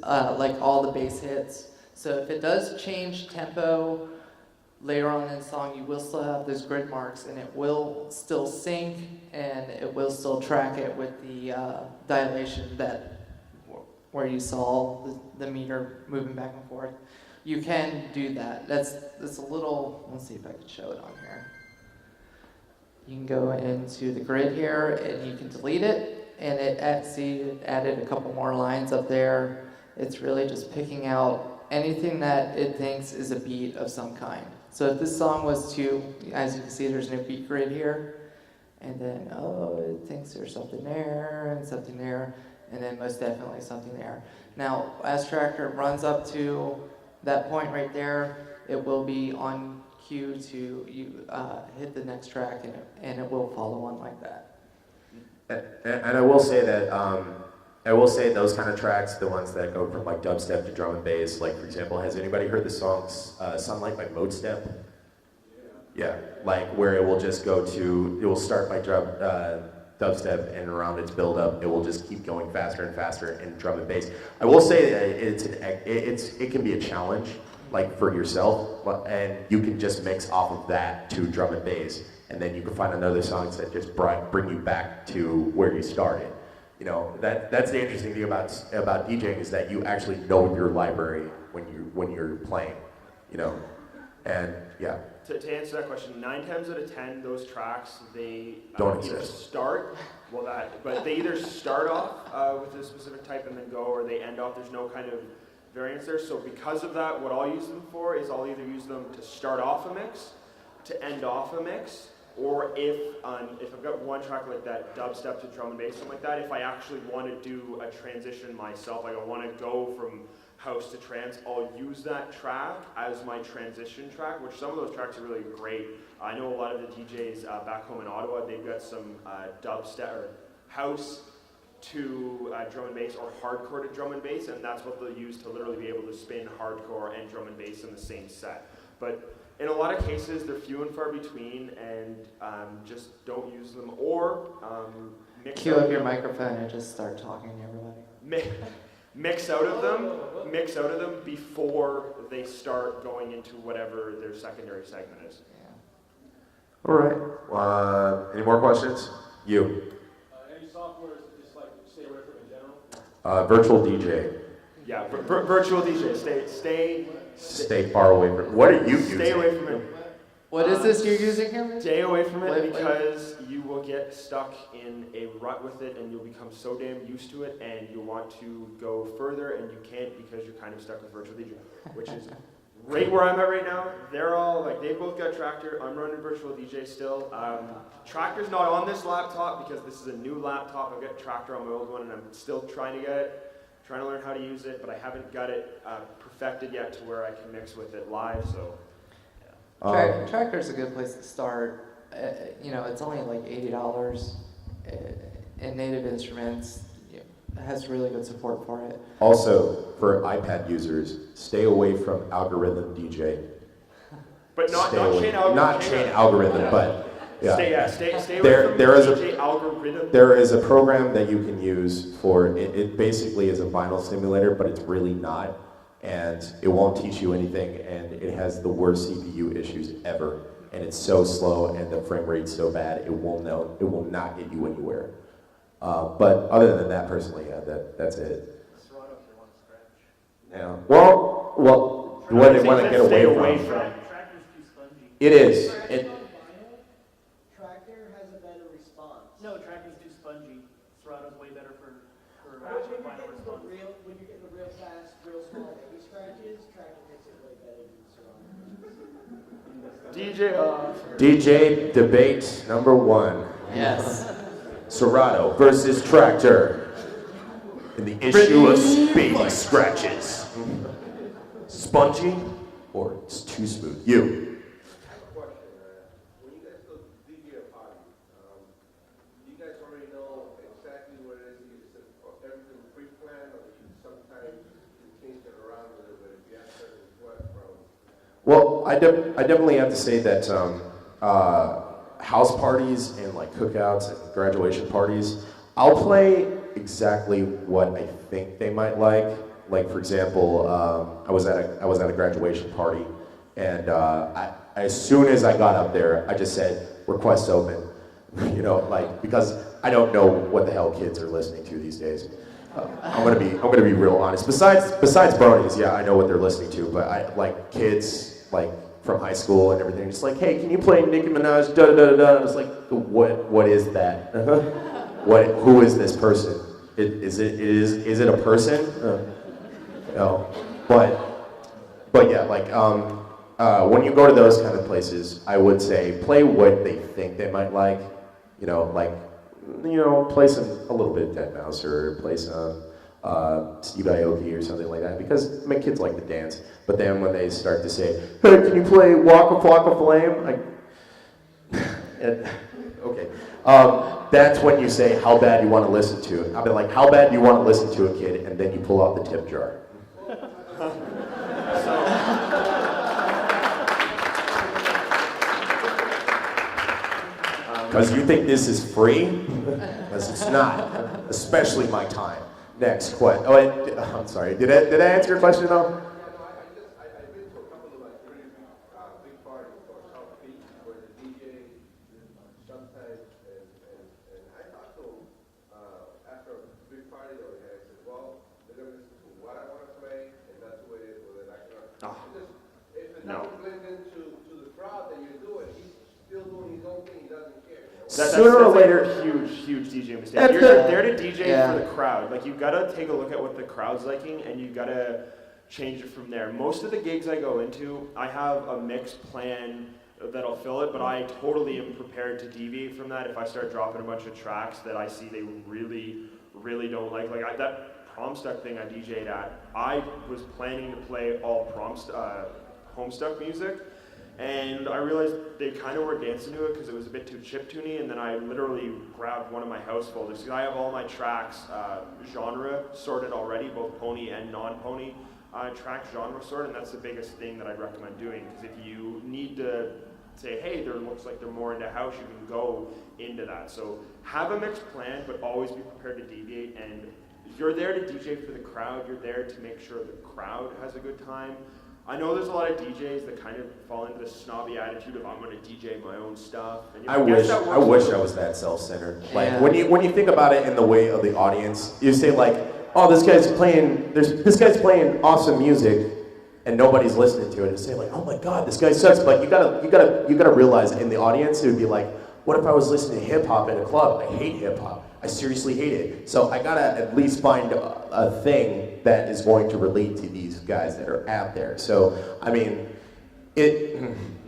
like all the bass hits. So if it does change tempo later on in the song, you will still have those grid marks, and it will still sync, and it will still track it with the dilation where you saw the meter moving back and forth. You can do that. That's a little. Let's see if I can show it on here. You can go into the grid here, and you can delete it, and it added a couple more lines up there. It's really just picking out anything that it thinks is a beat of some kind. So if this song was to, as you can see, there's no beat grid here, and then, it thinks there's something there, and then most definitely something there. Now, as Tractor runs up to that point right there, it will be on cue to hit the next track, and it will follow on like that. And I will say that those kind of tracks, the ones that go from like dubstep to drum and bass, like for example, has anybody heard the song Sunlight by Modestep? Yeah, like where it will just it will start by dubstep, and around its build up, it will just keep going faster and faster in drum and bass. I will say that it can be a challenge, like for yourself, and you can just mix off of that to drum and bass, and then you can find another songs that just bring you back to where you started. That's the interesting thing about DJing, is that you actually know your library when you're playing, and yeah. to answer that question, 9 times out of 10, those tracks, they Don't either exist. but they either start off with a specific type and then go, or they end off. There's no kind of variance there. So because of that, what I'll use them for is I'll either use them to start off a mix, to end off a mix, or if I've got one track like that, dubstep to drum and bass, something like that, if I actually want to do a transition myself, like I want to go from house to trance, I'll use that track as my transition track, which some of those tracks are really great. I know a lot of the DJs back home in Ottawa, they've got some dubstep or house to drum and bass or hardcore to drum and bass, and that's what they'll use to literally be able to spin hardcore and drum and bass in the same set. But in a lot of cases, they're few and far between, and just don't use them, or mix Cue out up your them. microphone and just start talking to everybody. Mix out of them before they start going into whatever their secondary segment is. All right. Any more questions? You. Any software to just like stay away from in general? Virtual DJ. Yeah, virtual DJ. Stay far away from. What are you using? Stay away from it. What is this you're using here? Stay away from it Wait. because you will get stuck in a rut with it, and you'll become so damn used to it, and you'll want to go further, and you can't because you're kind of stuck with virtual DJ, which is right where I'm at right now. They're all like, they both got Tractor. I'm running virtual DJ still. Tractor's not on this laptop because this is a new laptop. I've got Tractor on my old one, and I'm still trying to get it, trying to learn how to use it, but I haven't got it perfected yet to where I can mix with it live. So. Tractor's a good place to start. It's only like $80. And Native Instruments has really good support for it. Also, for iPad users, stay away from algorithm DJ. But not Stay chain away. algorithm. Not chain algorithm, Yeah. but yeah. Stay away There- from there is a- DJ algorithm. There is a program that you can use for it. It basically is a vinyl simulator, but it's really not. And it won't teach you anything, and it has the worst CPU issues ever. And it's so slow, and the frame rate's so bad, it will not get you anywhere. But other than that, personally, yeah, that's it. Yeah. Well, what they want to get Stay away from. Tractor's too spongy. It is. Tractor has a better response. No, Tractor's too spongy. Serato's way better for When vinyl response. you're getting the real fast, real small baby scratches, Tractor makes it way better than Serato. DJ debate number 1. Yes. Serato versus Tractor in the issue of baby scratches. Spongy or it's too smooth? You. I have a question. When you guys go DJ a party, do you guys already know exactly what it is? Is it everything pre-planned, or you sometimes you change it around a little bit if you have certain requests from? Well, I definitely have to say that house parties and like cookouts and graduation parties, I'll play exactly what I think they might like. Like for example, I was at a graduation party, and as soon as I got up there, I just said request open, because I don't know what the hell kids are listening to these days. I'm gonna be real honest. Besides Bronies, yeah, I know what they're listening to, but I like kids like from high school and everything. Just like, hey, can you play Nicki Minaj? Da da da da. It's like, what is that? Who is this person? Is it a person? No, but yeah, like when you go to those kind of places, I would say play what they think they might like. Play a little bit of Deadmau5 or play some Steve Aoki or something like that, because my kids like to dance. But then when they start to say, hey, can you play Waka Flocka Flame? Okay. That's when you say how bad you want to listen to it. I've been like, how bad do you want to listen to a kid? And then you pull out the tip jar. Because you think this is free? Because it's not, especially my time. Next question. Oh, I'm sorry. Did I answer your question though? I've been to a couple of like really big parties or South Beach where the DJ sometimes, and I talked to him after a big party that we had. I said, well, they're going to listen to what I want to play, and that's the way it is. Well, then I cannot. If it doesn't blend into the crowd, then sooner or that's later, like a huge DJ mistake. That's You're the- there to DJ Yeah. for the crowd. Like, you gotta take a look at what the crowd's liking, and you gotta change it from there. Most of the gigs I go into, I have a mixed plan that'll fill it, but I totally am prepared to deviate from that if I start dropping a bunch of tracks that I see they really don't like. Like, that Promstuck thing I DJ'd at, I was planning to play all Homestuck music, and I realized they kind of were dancing to it because it was a bit too chiptune-y, and then I literally grabbed one of my house folders, because I have all my tracks genre sorted already, both pony and non-pony track genre sorted, and that's the biggest thing that I'd recommend doing, because if you need to say, hey, there looks like they're more into house, you can go into that. So have a mixed plan, but always be prepared to deviate, and you're there to DJ for the crowd, you're there to make sure the crowd has a good time. I know there's a lot of DJs that kind of fall into this snobby attitude of, I'm going to DJ my own stuff. And, you know, I wish I was that self-centered. Like, Yeah. when you think about it in the way of the audience, you say like, oh, this guy's playing awesome music, and nobody's listening to it. And say like, oh my God, this guy sucks. But you gotta realize in the audience, it would be like, what if I was listening to hip hop in a club? I hate hip hop. I seriously hate it. So I gotta at least find a thing that is going to relate to these guys that are out there. So I mean,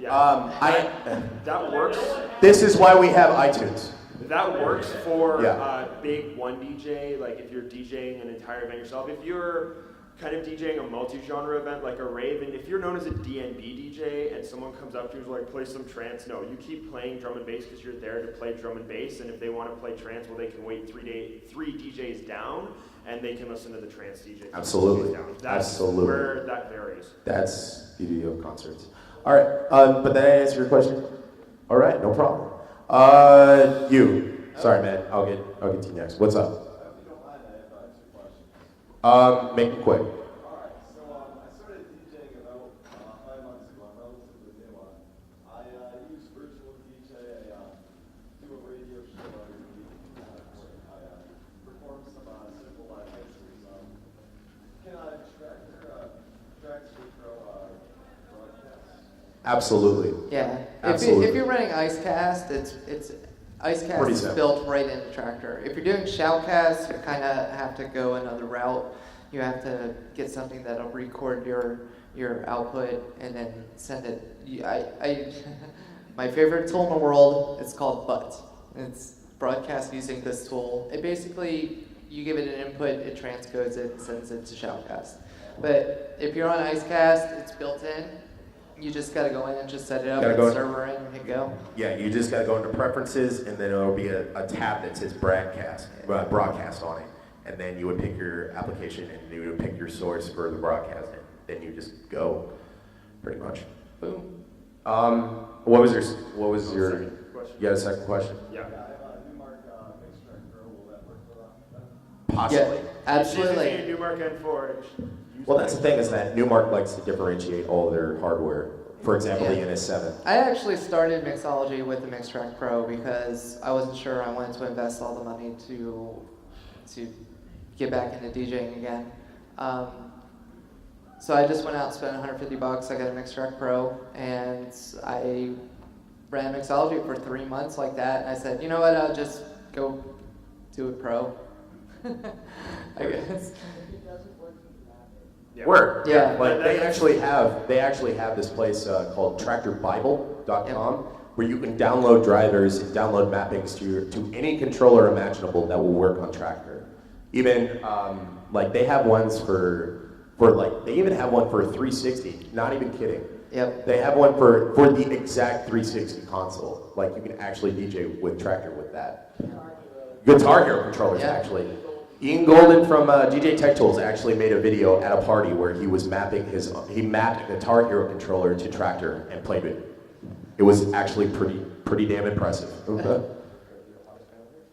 that works. This is why we have iTunes. That works for Yeah. big one DJ, like if you're DJing an entire event yourself. If you're kind of DJing a multi-genre event like a rave, and if you're known as a DNB DJ and someone comes up to you and is like, play some trance, no, you keep playing drum and bass because you're there to play drum and bass, and if they want to play trance, well, they can wait three DJs down, and they can listen to the trance DJ. Absolutely. Down. That's Absolutely. where that varies. That's beauty of concerts. All right, but did I answer your question? All right, no problem. You. Sorry, man. I'll get to you next. What's up? If you don't mind, I have 2 questions. Make it quick. Alright, so I started DJing about 5 months ago. I'm relatively new on. I use virtual DJ. I do a radio show every week. I perform some simple mixes. Can Tractor Pro broadcast? Absolutely. Yeah. Absolutely. If you're running IceCast, it's Pretty IceCast is simple. built right into Tractor. If you're doing Shoutcast, you kind of have to go another route. You have to get something that'll record your output and then send it. My favorite tool in the world is called Butt. It's broadcast using this tool. It basically, you give it an input, it transcodes it, and sends it to Shoutcast. But if you're on IceCast, it's built in. You just gotta go in and just set it up, Gotta and go- server in, and hit go. Yeah, you just gotta go into preferences, and then there'll be a tab that says broadcast on it, and then you would pick your application, and you would pick your source for the broadcast, and then you just go, pretty much. Boom. What was your? Second question. You had a second question? Yeah. I have a Newmark Mixtrack Pro. Will that work for that? Possibly. Yeah, absolutely. She's using a Newmark N4. Well, that's the thing is that Newmark likes to differentiate all their hardware. For example, the Yeah. NS7. I actually started Mixology with the Mixtrack Pro because I wasn't sure I wanted to invest all the money to get back into DJing again. So I just went out and spent $150. I got a Mixtrack Pro, and I ran Mixology for 3 months like that. And I said, you know what? I'll just go do it pro. I guess. Yeah. Word. Yeah. Like they actually have this place called TractorBible.com where you can download drivers and download mappings to any controller imaginable that will work on Tractor. Even like they have ones for they even have one for a 360. Not even kidding. Yep. They have one for the exact 360 console. Like you can actually DJ with Tractor with that. Guitar Hero controllers Yeah. actually. Ian Golden from DJ Tech Tools actually made a video at a party where he was mapped a Guitar Hero controller to Tractor and played it. It was actually pretty damn impressive.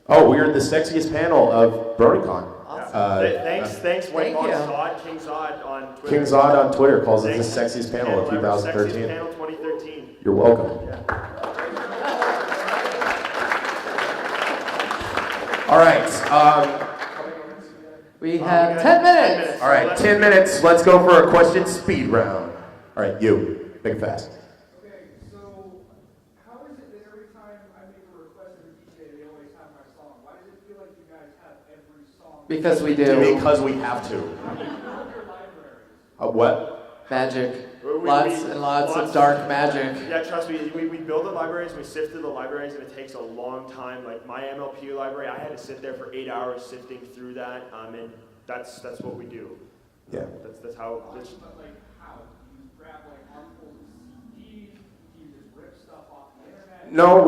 Oh, we're the sexiest panel of BronyCon. Thanks, White Thank Box you. Zod, King Zod on Twitter. King Zod on Twitter calls it the Thanks. sexiest panel of Whatever, 2013. Sexiest panel 2013. You're welcome. Yeah. All right. We have 10 minutes. All right, 10 minutes. Let's go for a question speed round. All right, you. Make it fast. Okay, so how is it that every time I make a request of a DJ Because we do. Because we have to. What? Magic. We- Lots we- and lots lots- of dark magic. Yeah, trust me, we build the libraries, we sift through the libraries, and it takes a long time. Like my MLP library, I had to sit there for 8 hours sifting through that, and that's what we do. Yeah. That's how. That's, But like, how? Do you grab like armfuls of CDs? Do you just rip stuff off the internet? No,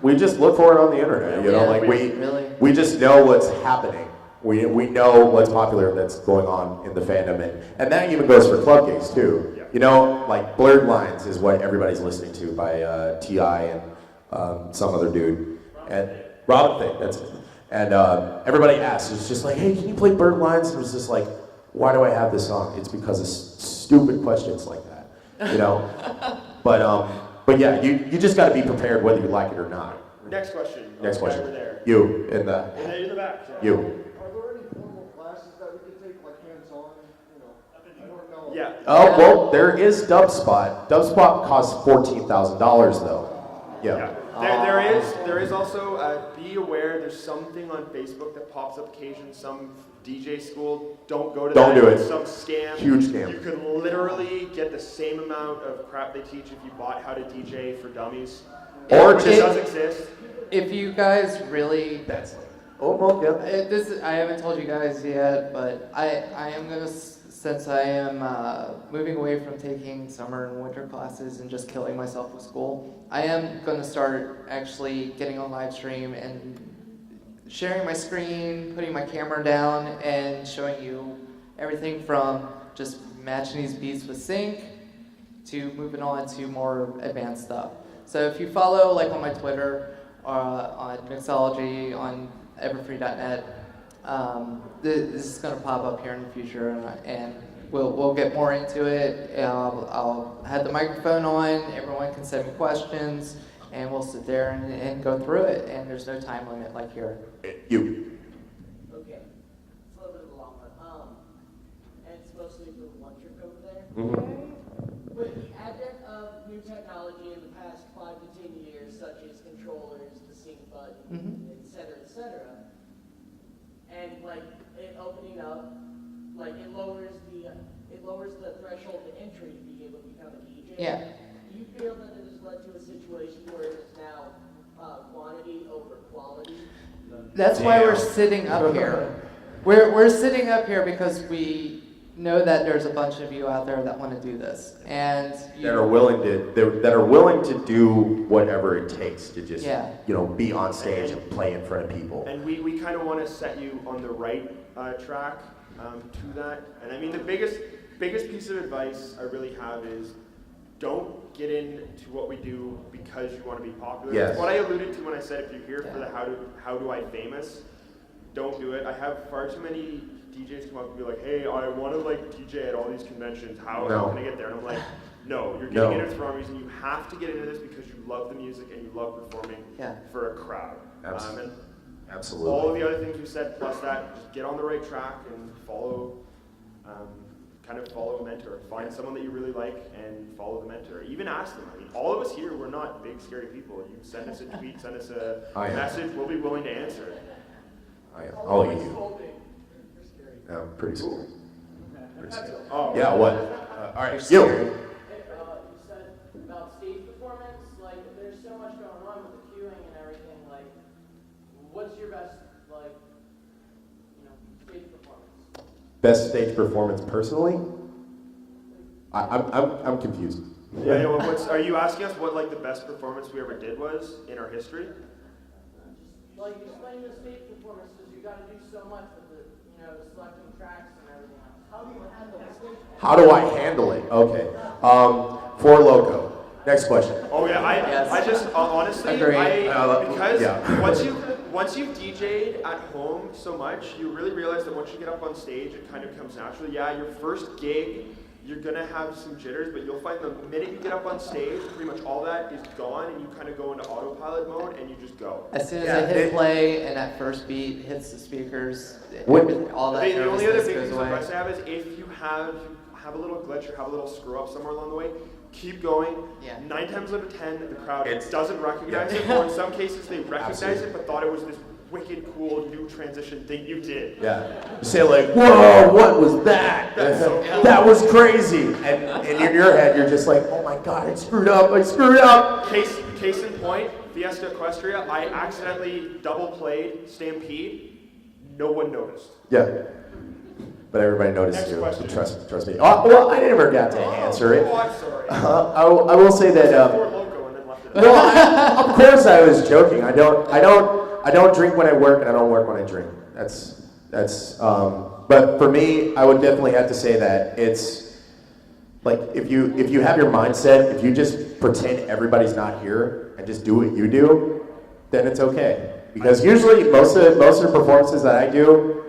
we just look for it on the internet. You know, Yeah, like really. we just know what's happening. We know what's popular that's going on in the fandom, and that even goes for club gigs too. Yeah. You know, like Blurred Lines is what everybody's listening to by T.I. and some other dude, and Robin Thicke. That's it. And everybody asks, it's just like, hey, can you play Blurred Lines? And it was just like, why do I have this song? It's because of stupid questions like that, you know. But yeah, you just got to be prepared whether you like it or not. next question. Next question. Over there. You in the In the back. you. Are there any formal classes that we could take, like hands-on, you know? I don't know. Yeah. Oh well, there is Dubspot. Dubspot costs $14,000 though. Yeah. There is also, be aware, there's something on Facebook that pops up occasionally, some DJ school, don't go to Don't that. do it. It's some scam. Huge scam. You could literally get the same amount of crap they teach if you bought How to DJ for Dummies. Or Which just- does exist. If you guys really, That's like, oh well, yeah. I haven't told you guys yet, but I am gonna, since I am moving away from taking summer and winter classes and just killing myself with school, I am gonna start actually getting on live stream and sharing my screen, putting my camera down, and showing you everything from just matching these beats with sync to moving on to more advanced stuff. So if you follow, like on my Twitter, on Mixology, on Everfree.net, this is going to pop up here in the future, and we'll get more into it. I'll have the microphone on. Everyone can send me questions, and we'll sit there and go through it. And there's no time limit like here. You. Okay, it's a little bit of a long one. And it's mostly for one trip over there. Mhm. With the advent of new technology in the past 5 to 10 years, such as controllers, the sync button, et cetera, and like it opening up, like it lowers the threshold to entry to be able to become a DJ. Yeah. Do you feel that it has led to a situation where it's now quantity over quality? That's why we're Damn. sitting up here. We're sitting up here because we know that there's a bunch of you out there that want to do this, and That are willing to do whatever it takes to just Yeah. be on stage and play in front of people. And we kind of want to set you on the right track to that. And I mean, the biggest piece of advice I really have is don't get into what we do because you want to be popular. Yes. It's what I alluded to when I said if you're here for the how do I famous, don't do it. I have far too many DJs come up and be like, hey, I want to like DJ at all these conventions. How can I get there? And I'm like, no, you're getting into it for the wrong reason. You have to get into this because you love the music and you love performing for a crowd. And Absolutely. all of the other things you said, plus that, just get on the right track and follow a mentor. Find someone that you really like and follow the mentor. Even ask them. I mean, all of us here, we're not big, scary people. You send us a tweet, send us a message, we'll be willing to answer it. I'll eat you. I'm pretty scared. Oh. Yeah, what? All right, You're you. scary. You said about stage performance, like there's so much going on with the queuing and everything, like what's your best, like, stage performance? Best stage performance personally? I'm confused. Yeah, well, are you asking us what like the best performance we ever did was in our history? Like explain the stage performance, because you got to do so much with the, selecting tracks and everything else. How do you handle the stage? How do I handle it? Okay. For Loco. Next question. Oh yeah, I just honestly, Agreed. because once you've DJ'd at home so much, you really realize that once you get up on stage, it kind of comes naturally. Yeah, your first gig, you're gonna have some jitters, but you'll find the minute you get up on stage, pretty much all that is gone, and you kind of go into autopilot mode, and you just go. As soon as I hit play and that first beat hits the speakers, all that The only other nervousness big goes piece of away. advice I have is if you have a little glitch or have a little screw up somewhere along the way, keep going. Yeah. 9 times out of 10, the crowd It's- doesn't recognize it, or in some cases they recognize Absolutely. it but thought it was this wicked cool new transition thing you did. Yeah. You say like, whoa, what was that? That's so cool. That was crazy. And in your head, you're just like, oh my God, I screwed up. Case in point, Fiesta Equestria, I accidentally double played Stampede. No one noticed. Yeah. But everybody noticed Next you. question. Trust me. Well, I never got to answer it. Oh, I'm sorry. I will say that. Poor loco and then left it. Well, of course I was joking. I don't drink when I work, and I don't work when I drink. That's. But for me, I would definitely have to say that it's like if you have your mindset, if you just pretend everybody's not here and just do what you do, then it's okay. Because usually most of the performances that I do,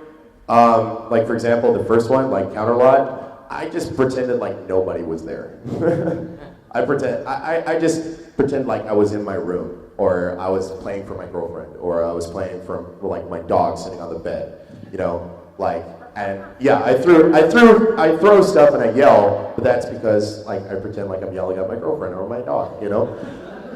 like for example the first one, like Counterlot, I just pretended like nobody was there. I just pretend like I was in my room, or I was playing for my girlfriend, or I was playing for like my dog sitting on the bed, you know, like. And yeah, I throw stuff and I yell, but that's because like I pretend like I'm yelling at my girlfriend or my dog, you know.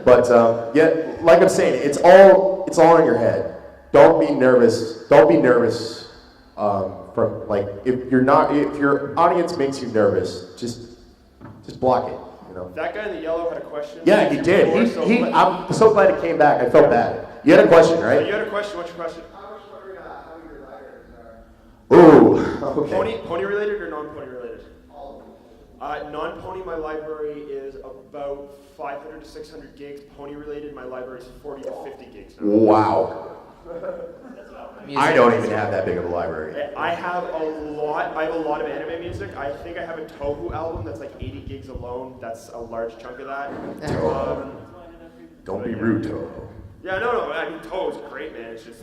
But yeah, like I'm saying, it's all in your head. Don't be nervous. Don't be nervous. From like if your audience makes you nervous, just block it. You know. That guy in the yellow had a question. Yeah, he did. I'm so glad it came back. I felt bad. You had a question, right? You had a question. What's your question? I was wondering how your lights are. Ooh, okay. Pony related or non-pony related? All of them. Non-pony, my library is about 500 to 600 gigs. Pony related, my library is 40 to 50 gigs now. Wow. I don't even have that big of a library. I have a lot of anime music. I think I have a Tohu album that's like 80 gigs alone. That's a large chunk of that. Don't be rude, Toho. Yeah, no. I mean, Tohu's great, man. It's just.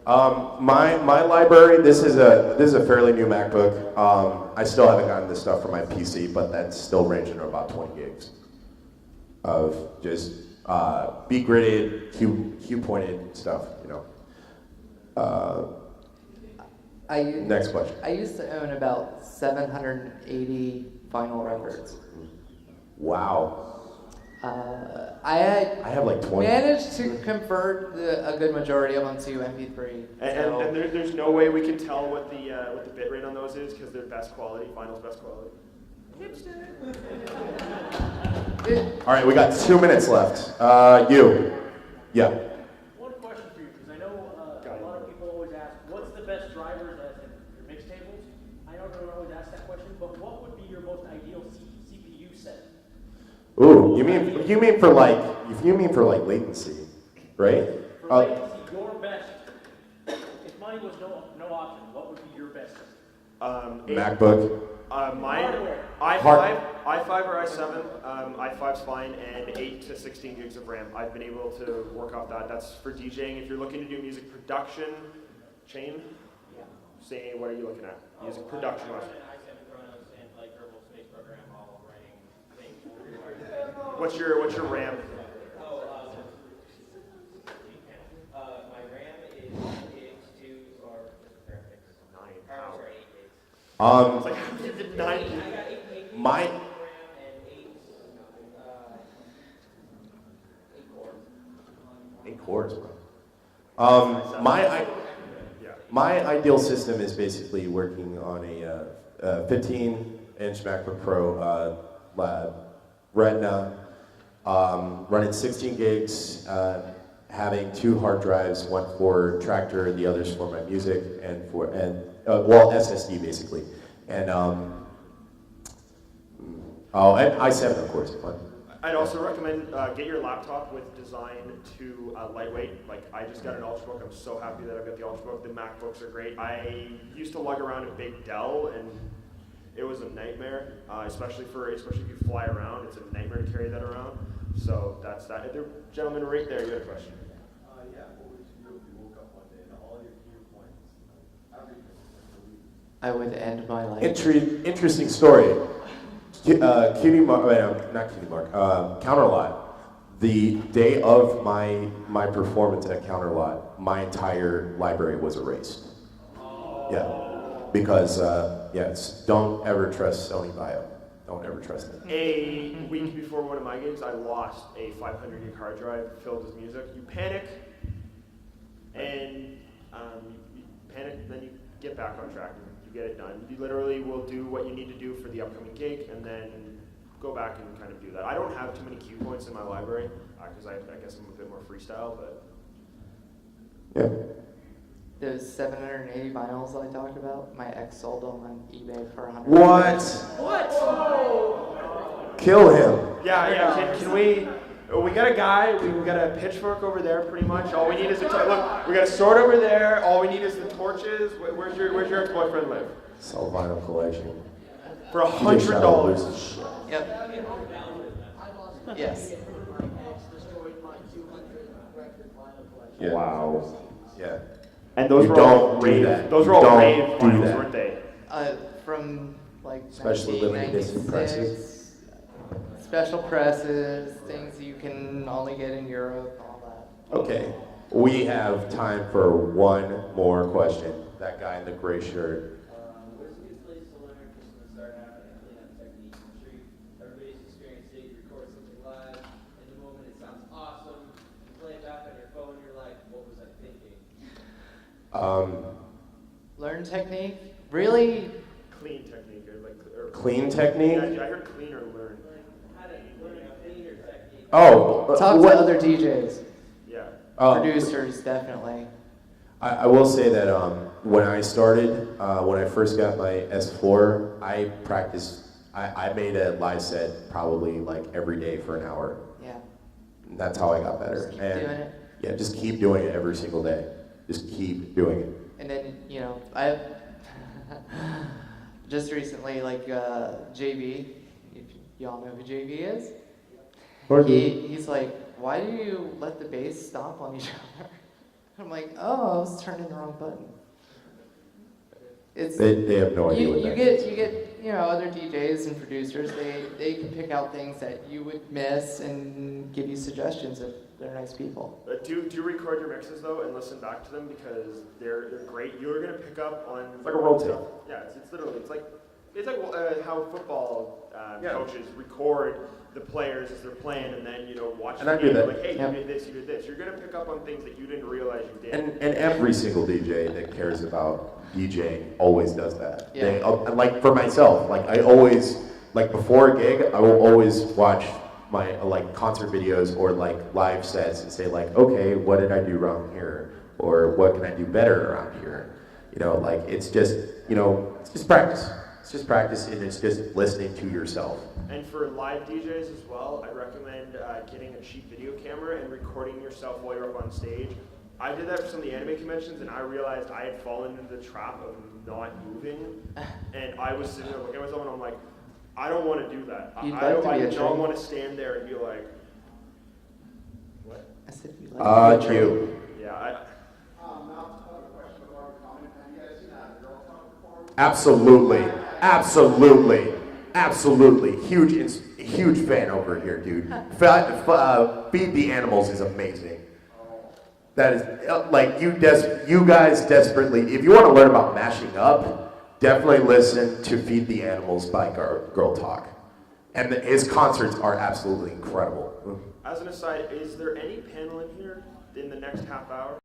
My library. This is a fairly new MacBook. I still haven't gotten this stuff for my PC, but that's still ranging to about 20 gigs of just beat gridded, Q pointed stuff. You know. Next question. I used to own about 780 vinyl records. Wow. I have like 20. managed to convert a good majority of them to MP3. And there's no way we can tell what the bit rate on those is because they're best quality. Vinyl's best quality. All right, we got 2 minutes left. You. Yeah. One question for you, because I know a lot of people always ask, what's the best drivers as in your mixtables? I don't always ask that question, but what would be your most ideal CPU set? Ooh, you mean for like latency, right? For latency, your best. If money was no option, what would be your best system? MacBook. Mine, Hardware. i5 or i7. i5's fine, and 8 to 16 gigs of RAM. I've been able to work off that. That's for DJing. If you're looking to do music production, Shane, say what are you looking at? Music production wise. What's your RAM? My RAM is 8 gigs, 2 or 9. Oh, sorry, 8 gigs. It's like how you did 9. I got 8 My- RAM and 8 cores. 8 cores, bro. My ideal system is basically working on a 15-inch MacBook Pro Retina, running 16 gigs, having 2 hard drives, one for Tractor, the others for my music, and SSD basically, and and i7 of course. I'd also recommend get your laptop with design to lightweight. Like I just got an Ultrabook. I'm so happy that I've got the Ultrabook. The MacBooks are great. I used to lug around a big Dell, and it was a nightmare. Especially if you fly around, it's a nightmare to carry that around. So that's that. The gentleman right there, you had a question. Yeah, what would you do if you woke up one day and all your gear points, everything? I would end my life. Interesting story. Counterlot. The day of my performance at Counterlot, my entire library was erased. Yeah, because don't ever trust Sony Bio. Don't ever trust it. A week before one of my gigs, I lost a 500 gig hard drive filled with music. You panic, and get back on track and you get it done. You literally will do what you need to do for the upcoming gig and then go back and kind of do that. I don't have too many cue points in my library because I guess I'm a bit more freestyle, but Yeah. Those 780 vinyls I talked about, my ex sold them on eBay for $100. What? Kill him. yeah. Can we? We got a guy. We got a pitchfork over there. Pretty much. All we need is a look. We got a sword over there. All we need is the torches. Where's your ex-boyfriend live? Sell vinyl collection. For $100. Yep. I lost Yes. my ex destroyed my 200 record vinyl collection. Yeah. Wow. Yeah. And those You were all don't do rave. that. Those were You all don't rave do vinyls, that. weren't they? From like Especially limited edition 1996, special presses, things you can only get in Europe, all that. Okay. We have time for one more question. That guy in the gray shirt. Where's a good place to learn just to start out and clean up technique? I'm sure everybody's experienced it. You record something live, in the moment it sounds awesome. You play it back on your phone, you're like, what was I thinking? Learn technique. Really, Clean technique or Clean technique? Yeah, I heard clean or learn. How to learn a cleaner technique. Oh. talk to what- other DJs, Yeah. producers, definitely. I will say that when I started, when I first got my S4, I practiced, I made a live set probably like every day for an hour. Yeah. And that's how I got better. Just keep doing it. Yeah, just keep doing it every single day. Just keep doing it. And then, I just recently, like, JB, if y'all know who JB is, he's like, why do you let the bass stomp on each other? I'm like, oh, I was turning the wrong button. It's They have no idea what you that get other DJs and producers, they can pick out things that you would miss and give you suggestions if they're nice people. Do record your mixes though and listen back to them because they're great. You're gonna pick up on like a roll tape. Yeah, it's literally it's like how football Yeah. coaches record the players as they're playing and then watch And the I do game. that. Like, hey, Yep. you did this, you did this. You're gonna pick up on things that you didn't realize you did. And every single DJ that cares about DJing always does that. Yeah. Like for myself, like I always, like before a gig, I will always watch my like concert videos or like live sets and say like, okay, what did I do wrong here? Or what can I do better around here? Like it's just practice. It's just practice and it's just listening to yourself. And for live DJs as well, I recommend getting a cheap video camera and recording yourself while you're up on stage. I did that for some of the anime conventions, and I realized I had fallen into the trap of not moving. And I was sitting there looking at myself, and I'm like, I don't want to do that. You'd I like to be a don't trainer. want to stand there and be like, what? I said, you like to be a trainer. You. Yeah, Absolutely. Huge fan over here, dude. Feed the Animals is amazing. That is like you guys desperately. If you want to learn about mashing up, definitely listen to Feed the Animals by Girl Talk, and his concerts are absolutely incredible. As an aside, is there any panel in here in the next half hour?